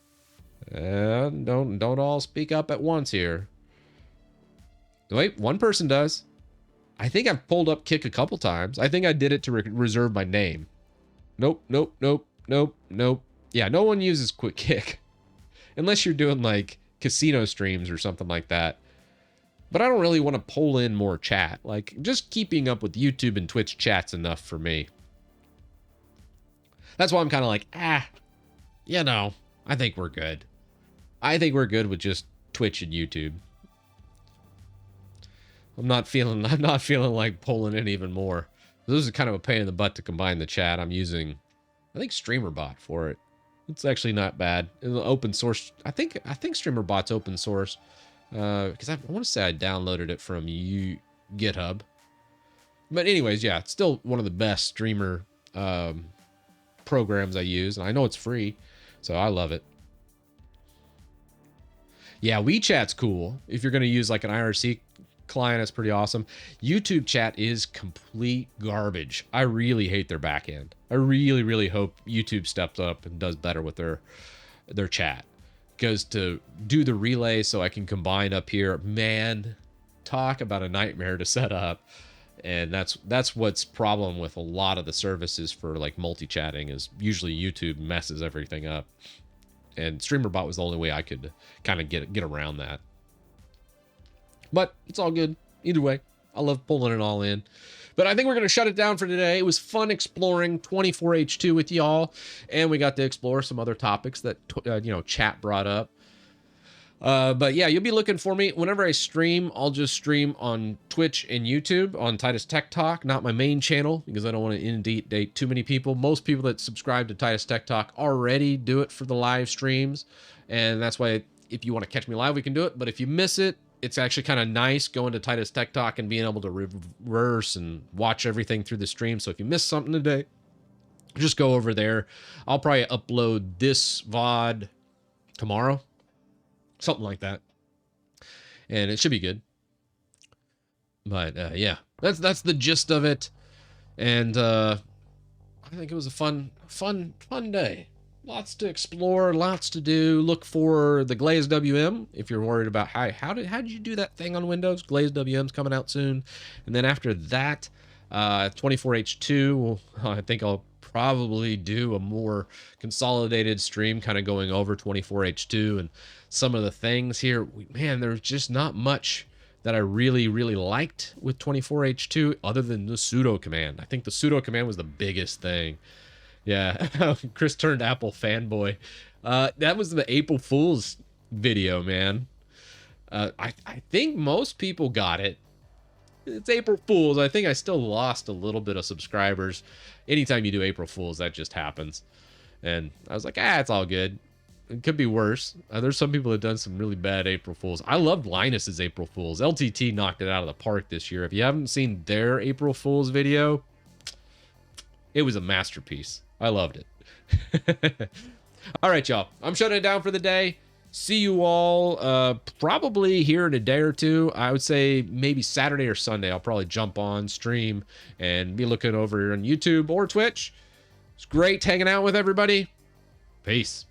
Don't all speak up at once here. Wait, one person does. I think I've pulled up Kick a couple times. I think I did it to reserve my name. Nope. Yeah, no one uses Quick Kick. Unless you're doing like casino streams or something like that. But I don't really want to pull in more chat. Like, just keeping up with YouTube and Twitch chat's enough for me. That's why I'm kind of like, you know, I think we're good. I think we're good with just Twitch and YouTube. I'm not feeling like pulling in even more. This is kind of a pain in the butt to combine the chat. I'm using, I think, StreamerBot for it. It's actually not bad. It's open source. I think StreamerBot's open source. Because I want to say I downloaded it from GitHub. But anyways, yeah, it's still one of the best streamer programs I use. And I know it's free, so I love it. Yeah, WeChat's cool. If you're going to use like an IRC client, it's pretty awesome. YouTube chat is complete garbage. I really hate their backend. I really hope YouTube steps up and does better with their chat. Goes to do the relay so I can combine up here. Man, talk about a nightmare to set up. And that's what's problem with a lot of the services for like multi-chatting is usually YouTube messes everything up. And StreamerBot was the only way I could kind of get around that. But it's all good. Either way, I love pulling it all in. But I think we're going to shut it down for today. It was fun exploring 24H2 with y'all. And we got to explore some other topics that, chat brought up. But yeah, you'll be looking for me. Whenever I stream, I'll just stream on Twitch and YouTube on Titus Tech Talk, not my main channel, because I don't want to inundate too many people. Most people that subscribe to Titus Tech Talk already do it for the live streams. And that's why if you want to catch me live, we can do it. But if you miss it, it's actually kind of nice going to Titus Tech Talk and being able to reverse and watch everything through the stream. So if you missed something today, just go over there. I'll probably upload this VOD tomorrow, something like that, and it should be good. But yeah, that's the gist of it. And I think it was a fun day. Lots to explore, lots to do. Look for the Glaze WM if you're worried about how did you do that thing on Windows. Glaze WM's coming out soon. And then after that, 24H2, I think I'll probably do a more consolidated stream kind of going over 24H2 and some of the things here. Man, there's just not much that I really liked with 24H2 other than the SUDO command. I think the SUDO command was the biggest thing. Yeah, Chris turned Apple fanboy. That was the April Fool's video, man. I think most people got it. It's April Fool's. I think I still lost a little bit of subscribers. Anytime you do April Fool's, that just happens. And I was like, it's all good. It could be worse. There's some people that have done some really bad April Fools. I loved Linus's April Fools. LTT knocked it out of the park this year. If you haven't seen their April Fool's video, it was a masterpiece. I loved it. All right, y'all. I'm shutting it down for the day. See you all probably here in a day or two. I would say maybe Saturday or Sunday. I'll probably jump on, stream, and be looking over on YouTube or Twitch. It's great hanging out with everybody. Peace.